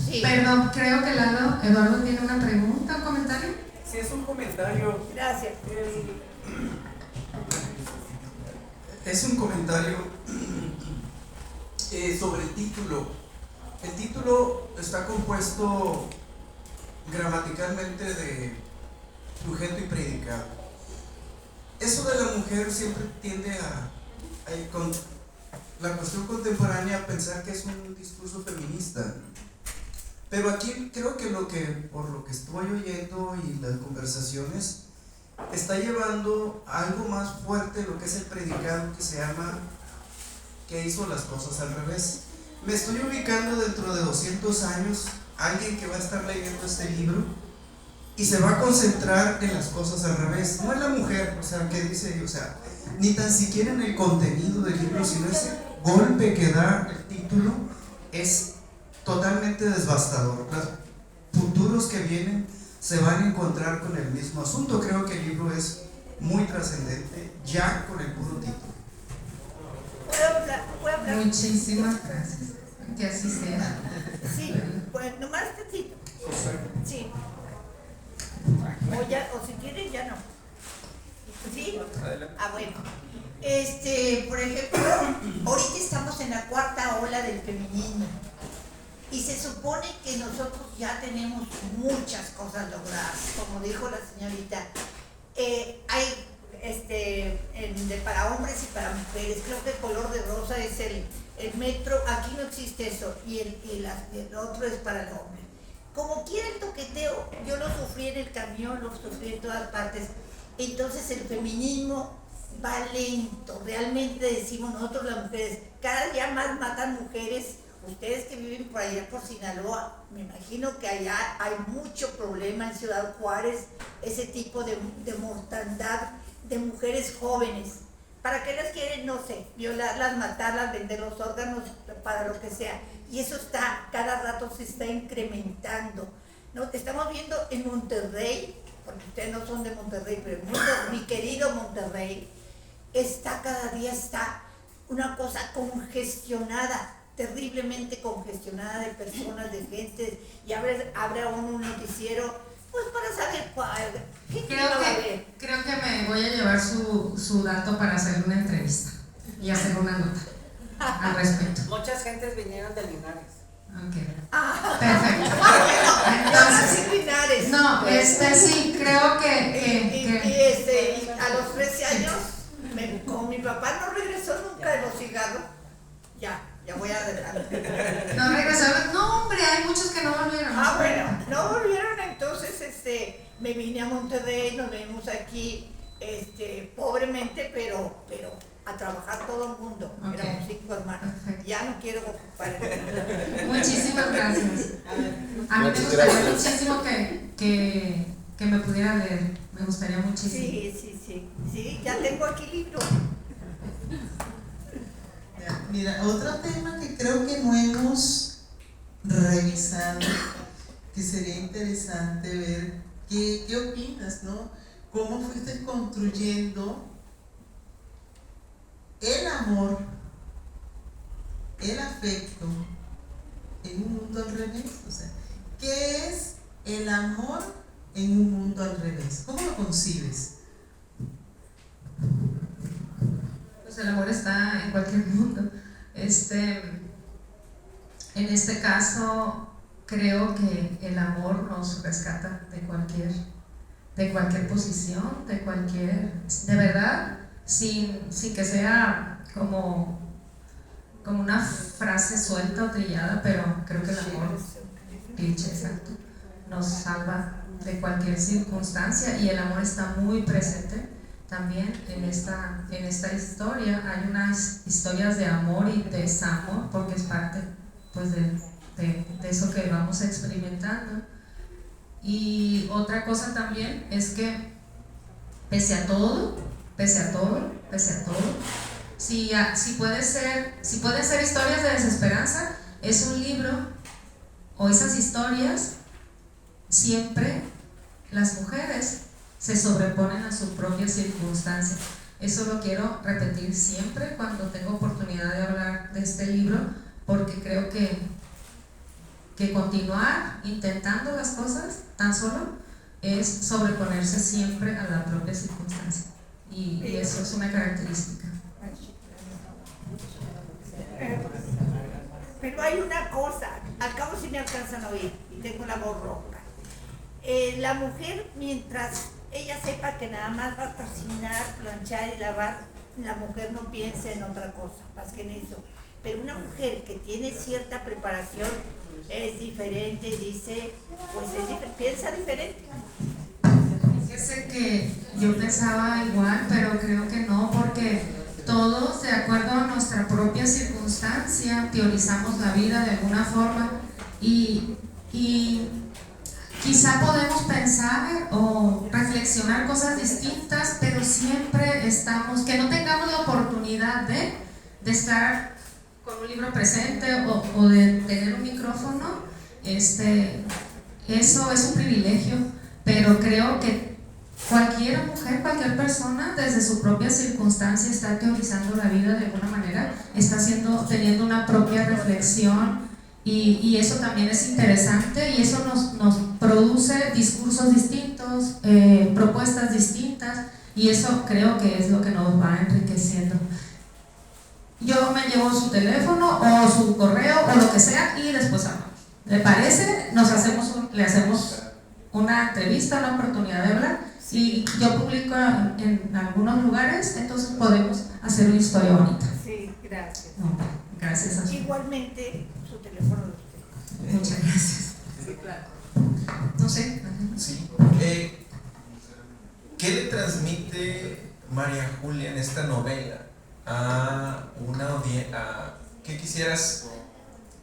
Sí. Perdón, creo que Eduardo tiene una pregunta, un comentario. Sí, es un comentario. Gracias. Es un comentario sobre el título. El título está compuesto gramaticalmente de sujeto y predicado. Eso de la mujer siempre tiende con la cuestión contemporánea a pensar que es un discurso feminista. Pero aquí creo que por lo que estoy oyendo y las conversaciones, está llevando a algo más fuerte lo que es el predicado, que se llama que hizo las cosas al revés. Me estoy ubicando dentro de 200 años, alguien que va a estar leyendo este libro y se va a concentrar en las cosas al revés. No es la mujer, o sea, que dice, o sea, ni tan siquiera en el contenido del libro, sino ese golpe que da el título es totalmente devastador. Los futuros que vienen se van a encontrar con el mismo asunto. Creo que el libro es muy trascendente ya con el puro título. ¿Puedo hablar? Muchísimas gracias. Que así sea. Sí, pues nomás tantito. Sí. O si quieren ya no. ¿Sí? Ah, bueno. Por ejemplo, ahorita estamos en la 4ª ola del feminismo. Y se supone que nosotros ya tenemos muchas cosas logradas, como dijo la señorita. Hay para hombres y para mujeres. Creo que el color de rosa es el metro. Aquí no existe eso. Y el otro es para el hombre. Como quiera el toqueteo, yo lo sufrí en el camión, lo sufrí en todas partes. Entonces el feminismo va lento. Realmente decimos nosotros las mujeres, cada día más matan mujeres. Ustedes que viven por allá por Sinaloa, me imagino que allá hay mucho problema en Ciudad Juárez, ese tipo de mortandad de mujeres jóvenes. ¿Para qué las quieren? No sé, violarlas, matarlas, vender los órganos, para lo que sea. Y eso cada rato se está incrementando. ¿No? Estamos viendo en Monterrey, porque ustedes no son de Monterrey, pero mi querido Monterrey, cada día está una cosa congestionada, terriblemente congestionada de personas, de gente, y abre un noticiero, pues para saber Creo que me voy a llevar su dato para hacer una entrevista y hacer una nota al respecto. Muchas gentes vinieron de Linares. Ok. Perfecto. Entonces, Linares. no, sí, creo que Y a los 13 años, como mi papá no regresó nunca de los cigarros, ya voy a dejar. no regresaron. No, hombre, hay muchos que no volvieron. Bueno, no volvieron, entonces me vine a Monterrey, nos venimos aquí, pobremente, pero a trabajar todo el mundo. Ok. Éramos 5 hermanos. Perfecto. Ya no quiero ocupar el Muchísimas gracias. A mí me gustaría muchísimo que me pudiera leer. Me gustaría muchísimo. Sí, ya tengo aquí libro. Ya, mira, otro tema que creo que no hemos revisado, que sería interesante ver qué opinas, ¿no? ¿Cómo fuiste construyendo el amor, el afecto en un mundo al revés? O sea, ¿qué es el amor en un mundo al revés? ¿Cómo lo concibes? Pues el amor está en cualquier mundo. En este caso, creo que el amor nos rescata de cualquier posición, de verdad, sin que sea como una frase suelta o trillada, pero creo que el amor, cliché, exacto, nos salva de cualquier circunstancia, y el amor está muy presente también en esta historia. Hay unas historias de amor y desamor, porque es parte pues de eso que vamos experimentando. Y otra cosa también es que pese a todo, si pueden ser historias de desesperanza, es un libro, o esas historias, siempre las mujeres se sobreponen a su propia circunstancia. Eso lo quiero repetir siempre cuando tengo oportunidad de hablar de este libro, porque creo que continuar intentando las cosas tan solo es sobreponerse siempre a la propia circunstancia, y eso es una característica. Pero hay una cosa, al cabo si me alcanzan a oír, y tengo la voz ronca. La mujer, mientras ella sepa que nada más va a cocinar, planchar y lavar, la mujer no piensa en otra cosa, más que en eso. Pero una mujer que tiene cierta preparación es diferente, piensa diferente. Fíjese que yo pensaba igual, pero creo que no, porque todos, de acuerdo a nuestra propia circunstancia, teorizamos la vida de alguna forma, y quizá podemos pensar o reflexionar cosas distintas, pero siempre que no tengamos la oportunidad de estar con un libro presente o de tener un micrófono, eso es un privilegio, pero creo que cualquier mujer, cualquier persona, desde su propia circunstancia, está teorizando la vida de alguna manera, está teniendo una propia reflexión, y eso también es interesante, y eso nos produce discursos distintos, propuestas distintas, y eso creo que es lo que nos va enriqueciendo. Yo me llevo su teléfono o su correo o lo que sea, y después hablamos. ¿Le parece? Le hacemos una entrevista, una oportunidad de hablar, y yo publico en algunos lugares, entonces podemos hacer una historia bonita. Sí, gracias. No, gracias a usted. Igualmente, su teléfono de usted. Muchas gracias. Sí, claro. No sé. Sí. ¿Qué le transmite María Julia en esta novela a una audiencia? ¿Qué quisieras?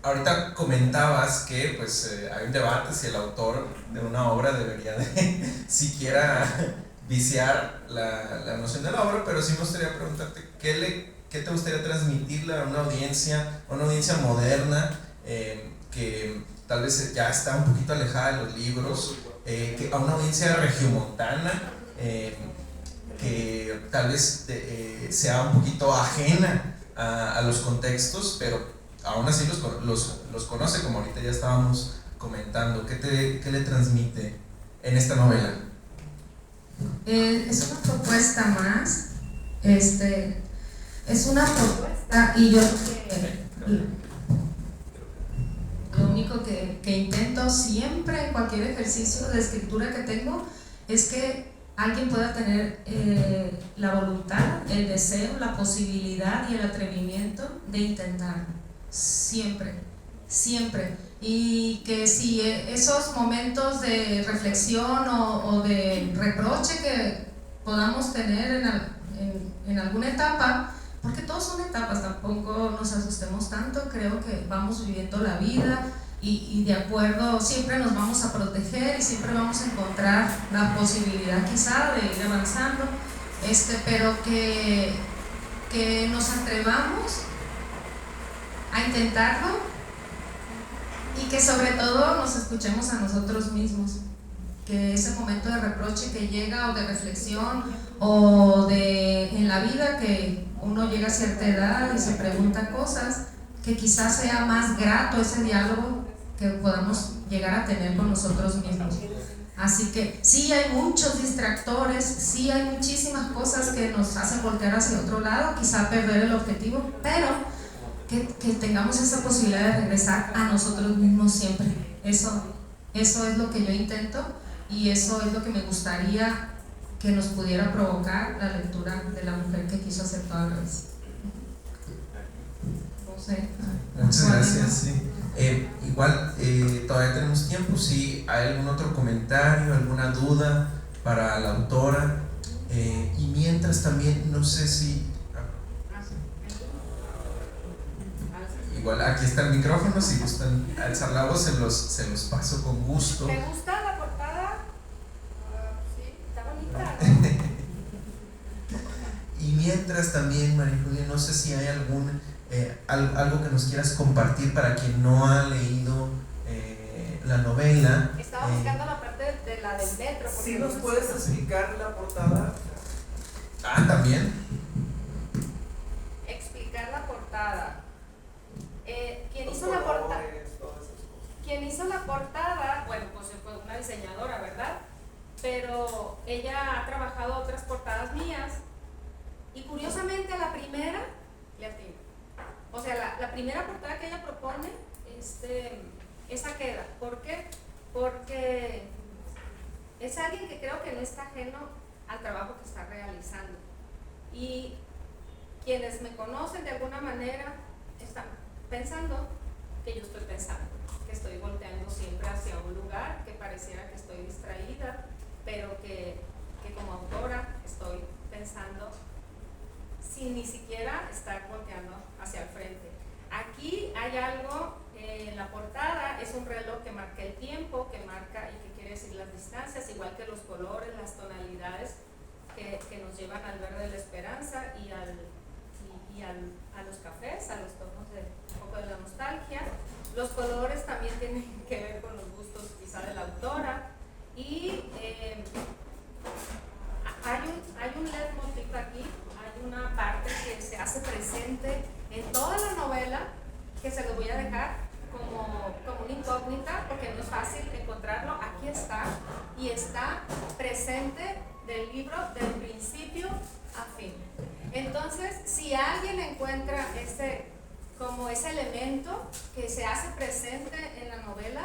Ahorita comentabas que pues hay un debate si el autor de una obra debería de siquiera viciar la noción de la obra, pero sí me gustaría preguntarte ¿qué te gustaría transmitirle a una audiencia moderna que tal vez ya está un poquito alejada de los libros, a una audiencia regiomontana que tal vez sea un poquito ajena a los contextos, pero aún así los conoce, como ahorita ya estábamos comentando? ¿Qué le transmite en esta novela? Es una propuesta más, es una propuesta, y yo único que intento siempre en cualquier ejercicio de escritura que tengo es que alguien pueda tener la voluntad, el deseo, la posibilidad y el atrevimiento de intentarlo. Siempre, siempre. Y que si esos momentos de reflexión o de reproche que podamos tener en alguna etapa, porque todos son etapas, tampoco nos asustemos tanto, creo que vamos viviendo la vida y de acuerdo, siempre nos vamos a proteger y siempre vamos a encontrar la posibilidad quizá de ir avanzando, pero que nos atrevamos a intentarlo y que sobre todo nos escuchemos a nosotros mismos, que ese momento de reproche que llega o de reflexión o en la vida que uno llega a cierta edad y se pregunta cosas, que quizás sea más grato ese diálogo que podamos llegar a tener con nosotros mismos. Así que sí hay muchos distractores, sí hay muchísimas cosas que nos hacen voltear hacia otro lado, quizá perder el objetivo, pero que tengamos esa posibilidad de regresar a nosotros mismos siempre. Eso es lo que yo intento y eso es lo que me gustaría que nos pudiera provocar la lectura de la mujer que quiso hacer toda la vez. No sé. Muchas gracias. Sí. Igual todavía tenemos tiempo. Si hay algún otro comentario, alguna duda para la autora, y mientras también, no sé si igual aquí está el micrófono, si gustan alzar la voz se los paso con gusto. ¿Te gusta la portada? Sí, está bonita, ¿no? Y mientras también, María Julia, no sé si hay algo que nos quieras compartir para quien no ha leído la novela. Estaba buscando la parte de la del metro. ¿Sí nos puedes explicar la portada? También. Explicar la portada. Quien hizo la portada, bueno, pues fue una diseñadora, ¿verdad? Pero ella ha trabajado otras portadas mías y curiosamente la primera le atino. O sea, la primera portada que ella propone, esa queda. ¿Por qué? Porque es alguien que creo que no está ajeno al trabajo que está realizando. Y quienes me conocen de alguna manera están pensando que yo estoy pensando, que estoy volteando siempre hacia un lugar, que pareciera que estoy distraída, pero que como autora estoy pensando sin ni siquiera estar volteando hacia el frente. Aquí hay algo en la portada, es un reloj que marca el tiempo, que marca y que quiere decir las distancias, igual que los colores, las tonalidades que nos llevan al verde de la esperanza y a los cafés, a los tonos de un poco de la nostalgia. Los colores también tienen que ver con los gustos quizá de la autora y hay un leitmotiv aquí, hay una parte que se hace presente en toda la novela que se lo voy a dejar como una incógnita porque no es fácil encontrarlo. Aquí está y está presente del libro del principio a fin. Entonces, si alguien encuentra ese elemento que se hace presente en la novela,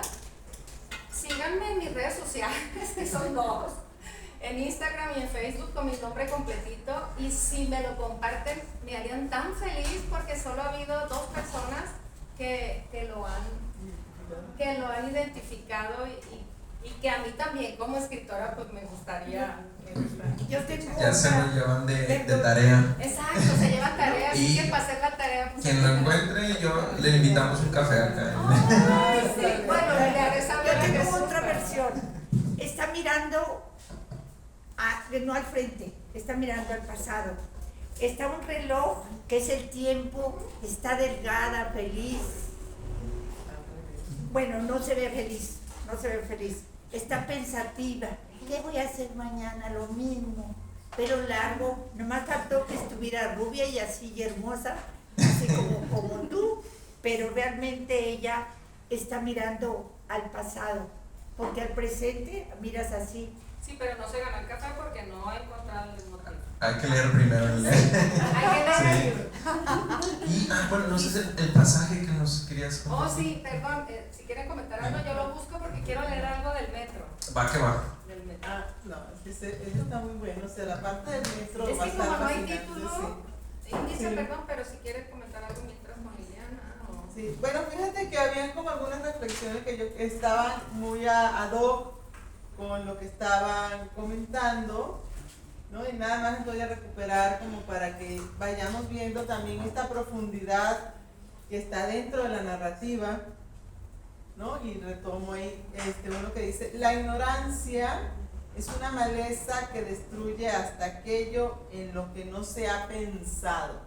síganme en mis redes sociales, que son dos, en Instagram y en Facebook con mi nombre completito, y si me lo comparten me harían tan feliz porque solo ha habido 2 personas que lo han identificado y que a mí también como escritora pues me gustaría. Yo tengo Ya se lo llevan de tarea. Exacto, se llevan tarea, así que para hacer la tarea. Pues, quien lo encuentre, le invitamos un café acá. Ay, sí. Bueno, le haré saber. Yo tengo otra versión. Está mirando, no al frente, está mirando al pasado. Está un reloj que es el tiempo, está delgada, feliz. Bueno, no se ve feliz, está pensativa. ¿Qué voy a hacer mañana? Lo mismo, pero largo. Nomás faltó que estuviera rubia y así y hermosa, así como tú, pero realmente ella está mirando al pasado, porque al presente miras así. Sí, pero no se gana el café porque no ha encontrado el mismo tiempo. Hay que leer primero el libro. Hay que leer el libro. Y, bueno, no sé el pasaje que nos querías contar. Oh, sí, perdón, si quieren comentar algo, yo lo busco porque quiero leer algo del metro. Va que va. Del metro. No, es que eso está muy bueno, o sea, la parte del metro Es va a que estar como no hay fascinante, título, inicia, Sí. perdón, pero si quieren comentar algo mientras con Liliana o... Sí, bueno, fíjate que habían como algunas reflexiones que estaban muy ad hoc con lo que estaban comentando, ¿no? Y nada más voy a recuperar como para que vayamos viendo también esta profundidad que está dentro de la narrativa, ¿no? Y retomo ahí uno que dice: la ignorancia es una maleza que destruye hasta aquello en lo que no se ha pensado,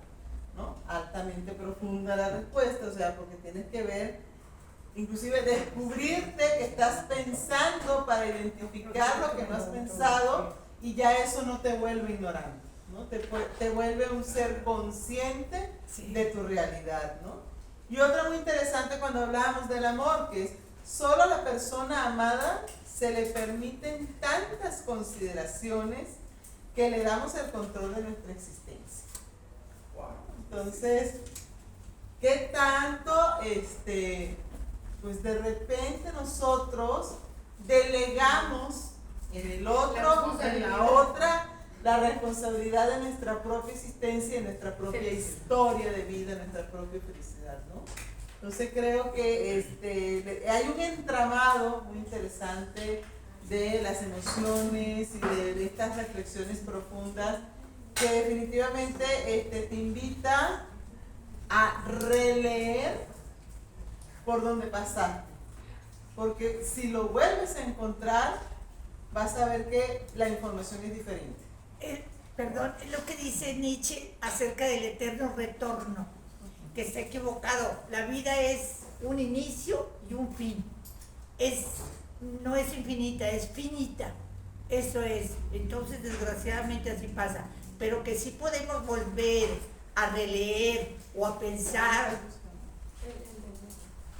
¿no? Altamente profunda la respuesta, o sea, porque tienes que ver, inclusive descubrirte que estás pensando para identificar lo que no has pensado, y ya eso no te vuelve ignorante, ¿no? Te vuelve un ser consciente de tu realidad, ¿no? Y otra muy interesante cuando hablábamos del amor, que es solo a la persona amada se le permiten tantas consideraciones que le damos el control de nuestra existencia. Entonces, ¿qué tanto pues de repente nosotros delegamos en el otro, en la otra, la responsabilidad de nuestra propia existencia y nuestra propia historia de vida, nuestra propia felicidad, ¿no? Entonces creo que hay un entramado muy interesante de las emociones y de estas reflexiones profundas que definitivamente te invita a releer por donde pasaste, porque si lo vuelves a encontrar vas a ver que la información es diferente. Perdón, es lo que dice Nietzsche acerca del eterno retorno, que está equivocado. La vida es un inicio y un fin. No es infinita, es finita. Eso es. Entonces, desgraciadamente así pasa. Pero que sí podemos volver a releer o a pensar.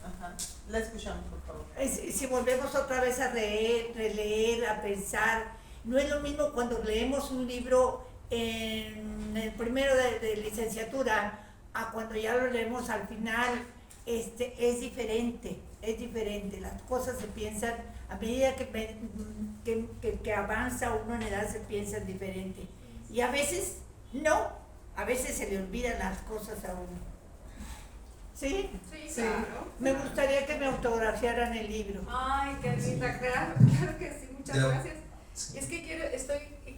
Ajá. La escuchamos, por favor. Si volvemos otra vez a releer, a pensar, no es lo mismo cuando leemos un libro en el primero de licenciatura a cuando ya lo leemos al final. Es diferente, las cosas se piensan, a medida que avanza uno en edad se piensan diferente, y a veces no, a veces se le olvidan las cosas a uno. ¿Sí? Sí, claro. Me gustaría que me autografiaran el libro. Ay, qué linda, claro que sí, muchas gracias. Es que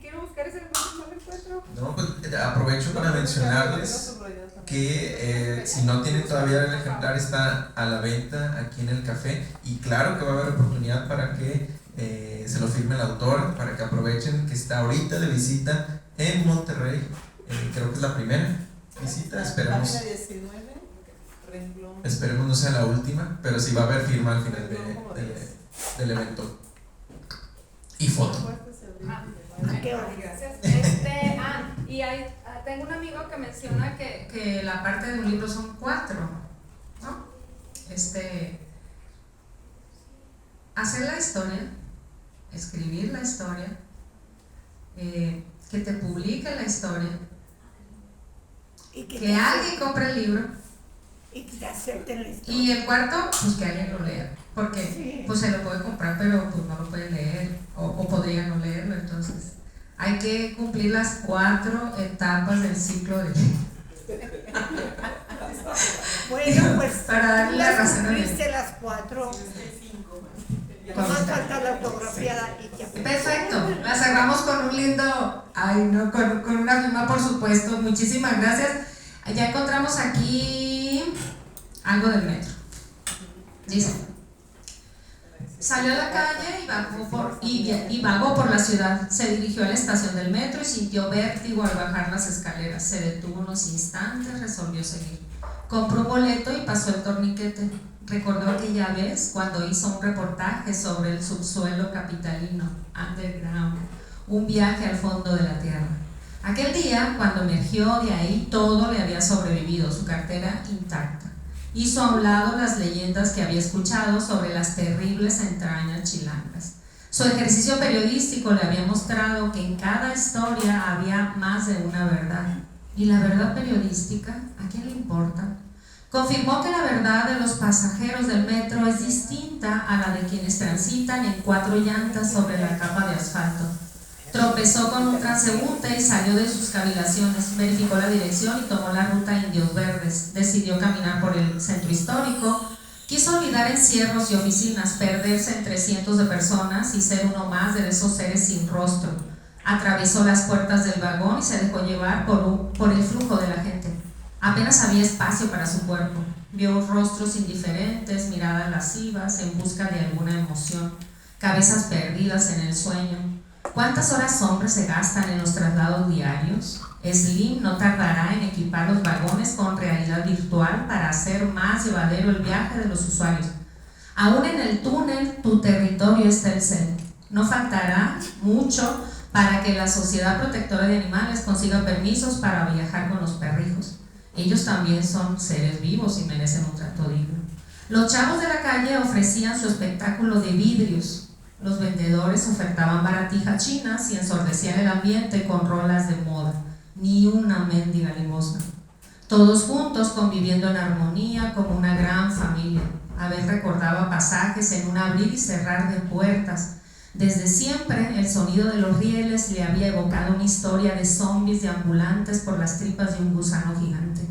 quiero buscar ese libro, no lo encuentro. No, pues aprovecho para mencionarles que si no tienen todavía el ejemplar, está a la venta aquí en el café, y claro que va a haber oportunidad para que se lo firme el autor, para que aprovechen que está ahorita de visita en Monterrey. Creo que es la primera visita, esperemos no sea la última, pero sí va a haber firma al final del evento y foto. Gracias. Tengo un amigo que menciona Que la parte de un libro son 4, ¿no? Hacer la historia, escribir la historia, que te publique la historia, Y que alguien compre el libro, y que te acepten la historia. y el cuarto, pues que alguien lo lea, porque Sí. pues se lo puede comprar, pero pues no lo puede leer, o podría no leerlo. Entonces hay que cumplir las 4 etapas del ciclo de Bueno, pues para darle la razón a él. cumpliste las 4. Nomás falta la autografiada y ya. Perfecto, la cerramos con un lindo, con una firma, por supuesto. Muchísimas gracias. Ya encontramos aquí algo del metro. Dice: salió a la calle y vagó por la ciudad. Se dirigió a la estación del metro y sintió vértigo al bajar las escaleras. Se detuvo unos instantes, resolvió seguir. Compró un boleto y pasó el torniquete. Recordó aquella vez cuando hizo un reportaje sobre el subsuelo capitalino, underground, un viaje al fondo de la tierra. Aquel día, cuando emergió de ahí, todo le había sobrevivido, su cartera intacta. Hizo a un lado las leyendas que había escuchado sobre las terribles entrañas chilangas. Su ejercicio periodístico le había mostrado que en cada historia había más de una verdad. ¿Y la verdad periodística? ¿A quién le importa? Confirmó que la verdad de los pasajeros del metro es distinta a la de quienes transitan en 4 llantas sobre la capa de asfalto. Tropezó con un transeúnte y salió de sus cavilaciones, verificó la dirección y tomó la ruta Indios Verdes. Decidió caminar por el centro histórico, quiso olvidar encierros y oficinas, perderse entre cientos de personas y ser uno más de esos seres sin rostro. Atravesó las puertas del vagón y se dejó llevar por el flujo de la gente. Apenas había espacio para su cuerpo. Vio rostros indiferentes, miradas lascivas en busca de alguna emoción, cabezas perdidas en el sueño. ¿Cuántas horas hombres se gastan en los traslados diarios? Slim no tardará en equipar los vagones con realidad virtual para hacer más llevadero el viaje de los usuarios. Aún en el túnel, tu territorio es Telcel. No faltará mucho para que la Sociedad Protectora de Animales consiga permisos para viajar con los perrijos. Ellos también son seres vivos y merecen un trato digno. Los chavos de la calle ofrecían su espectáculo de vidrios. Los vendedores ofertaban baratijas chinas y ensordecían el ambiente con rolas de moda. Ni una mendiga limosna. Todos juntos conviviendo en armonía como una gran familia. Abel recordaba pasajes en un abrir y cerrar de puertas. Desde siempre el sonido de los rieles le había evocado una historia de zombies deambulantes por las tripas de un gusano gigante.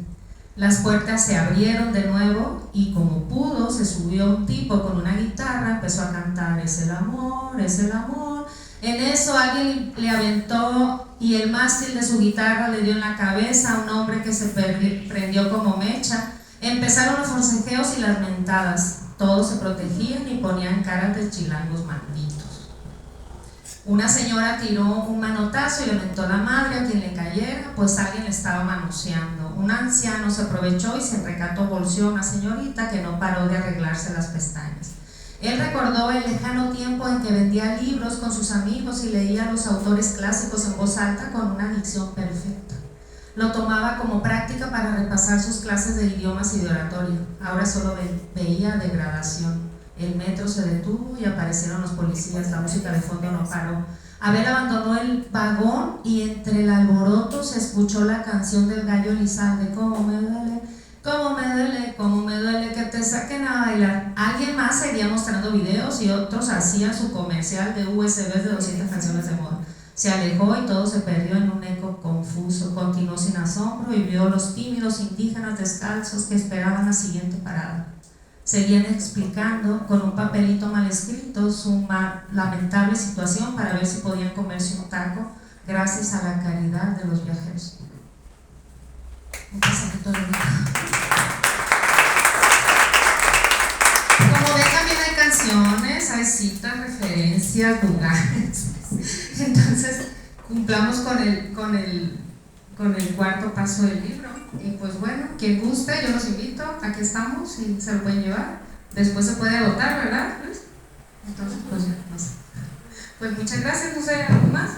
Las puertas se abrieron de nuevo y como pudo se subió un tipo con una guitarra, empezó a cantar "Es el amor, es el amor". En eso alguien le aventó y el mástil de su guitarra le dio en la cabeza a un hombre que se prendió como mecha. Empezaron los forcejeos y las mentadas. Todos se protegían y ponían caras de chilangos malditos. Una señora tiró un manotazo y le mentó a la madre a quien le cayera, pues alguien le estaba manoseando. Un anciano se aprovechó y sin recato bolseó a una señorita que no paró de arreglarse las pestañas. Él recordó el lejano tiempo en que vendía libros con sus amigos y leía a los autores clásicos en voz alta con una dicción perfecta. Lo tomaba como práctica para repasar sus clases de idiomas y de oratoria. Ahora solo veía degradación. El metro se detuvo y aparecieron los policías, la música de fondo no paró. Abel abandonó el vagón y entre el alboroto se escuchó la canción del gallo Elizalde, cómo me duele, cómo me duele, cómo me duele que te saquen a bailar. Alguien más seguía mostrando videos y otros hacían su comercial de USBs de 200 canciones de moda. Se alejó y todo se perdió en un eco confuso. Continuó sin asombro y vio los tímidos indígenas descalzos que esperaban la siguiente parada. Seguían explicando con un papelito mal escrito su lamentable situación para ver si podían comerse un taco gracias a la caridad de los viajeros. Como ven, también hay canciones, hay citas, referencias, lugares. Entonces, cumplamos con el cuarto paso del libro. Y pues bueno, quien guste, yo los invito, aquí estamos y se lo pueden llevar. Después se puede agotar, ¿verdad, Luis? Entonces, pues ya, no sé. Pues muchas gracias, no sé, ¿algo más?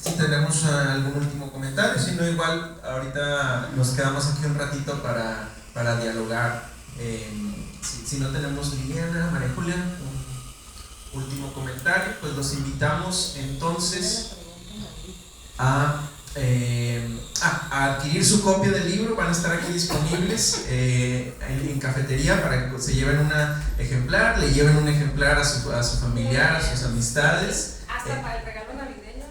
Si tenemos algún último comentario, si no, igual ahorita nos quedamos aquí un ratito para dialogar. Si no tenemos Liliana, María Julia, un último comentario, pues los invitamos entonces a adquirir su copia del libro. Van a estar aquí disponibles en cafetería para que se lleven un ejemplar, le lleven un ejemplar a su familiar, a sus amistades. Hasta para el regalo navideño.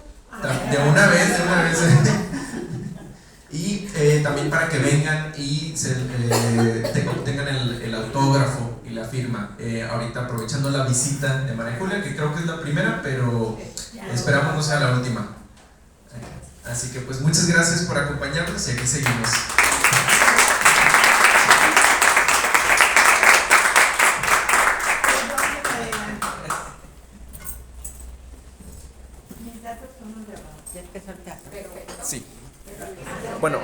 De una vez. Y también para que vengan y tengan el autógrafo y la firma. Ahorita aprovechando la visita de María Julia, que creo que es la primera, pero esperamos no sea la última. Así que pues muchas gracias por acompañarnos y aquí seguimos. Mis datos son los grabados. Sí. Bueno.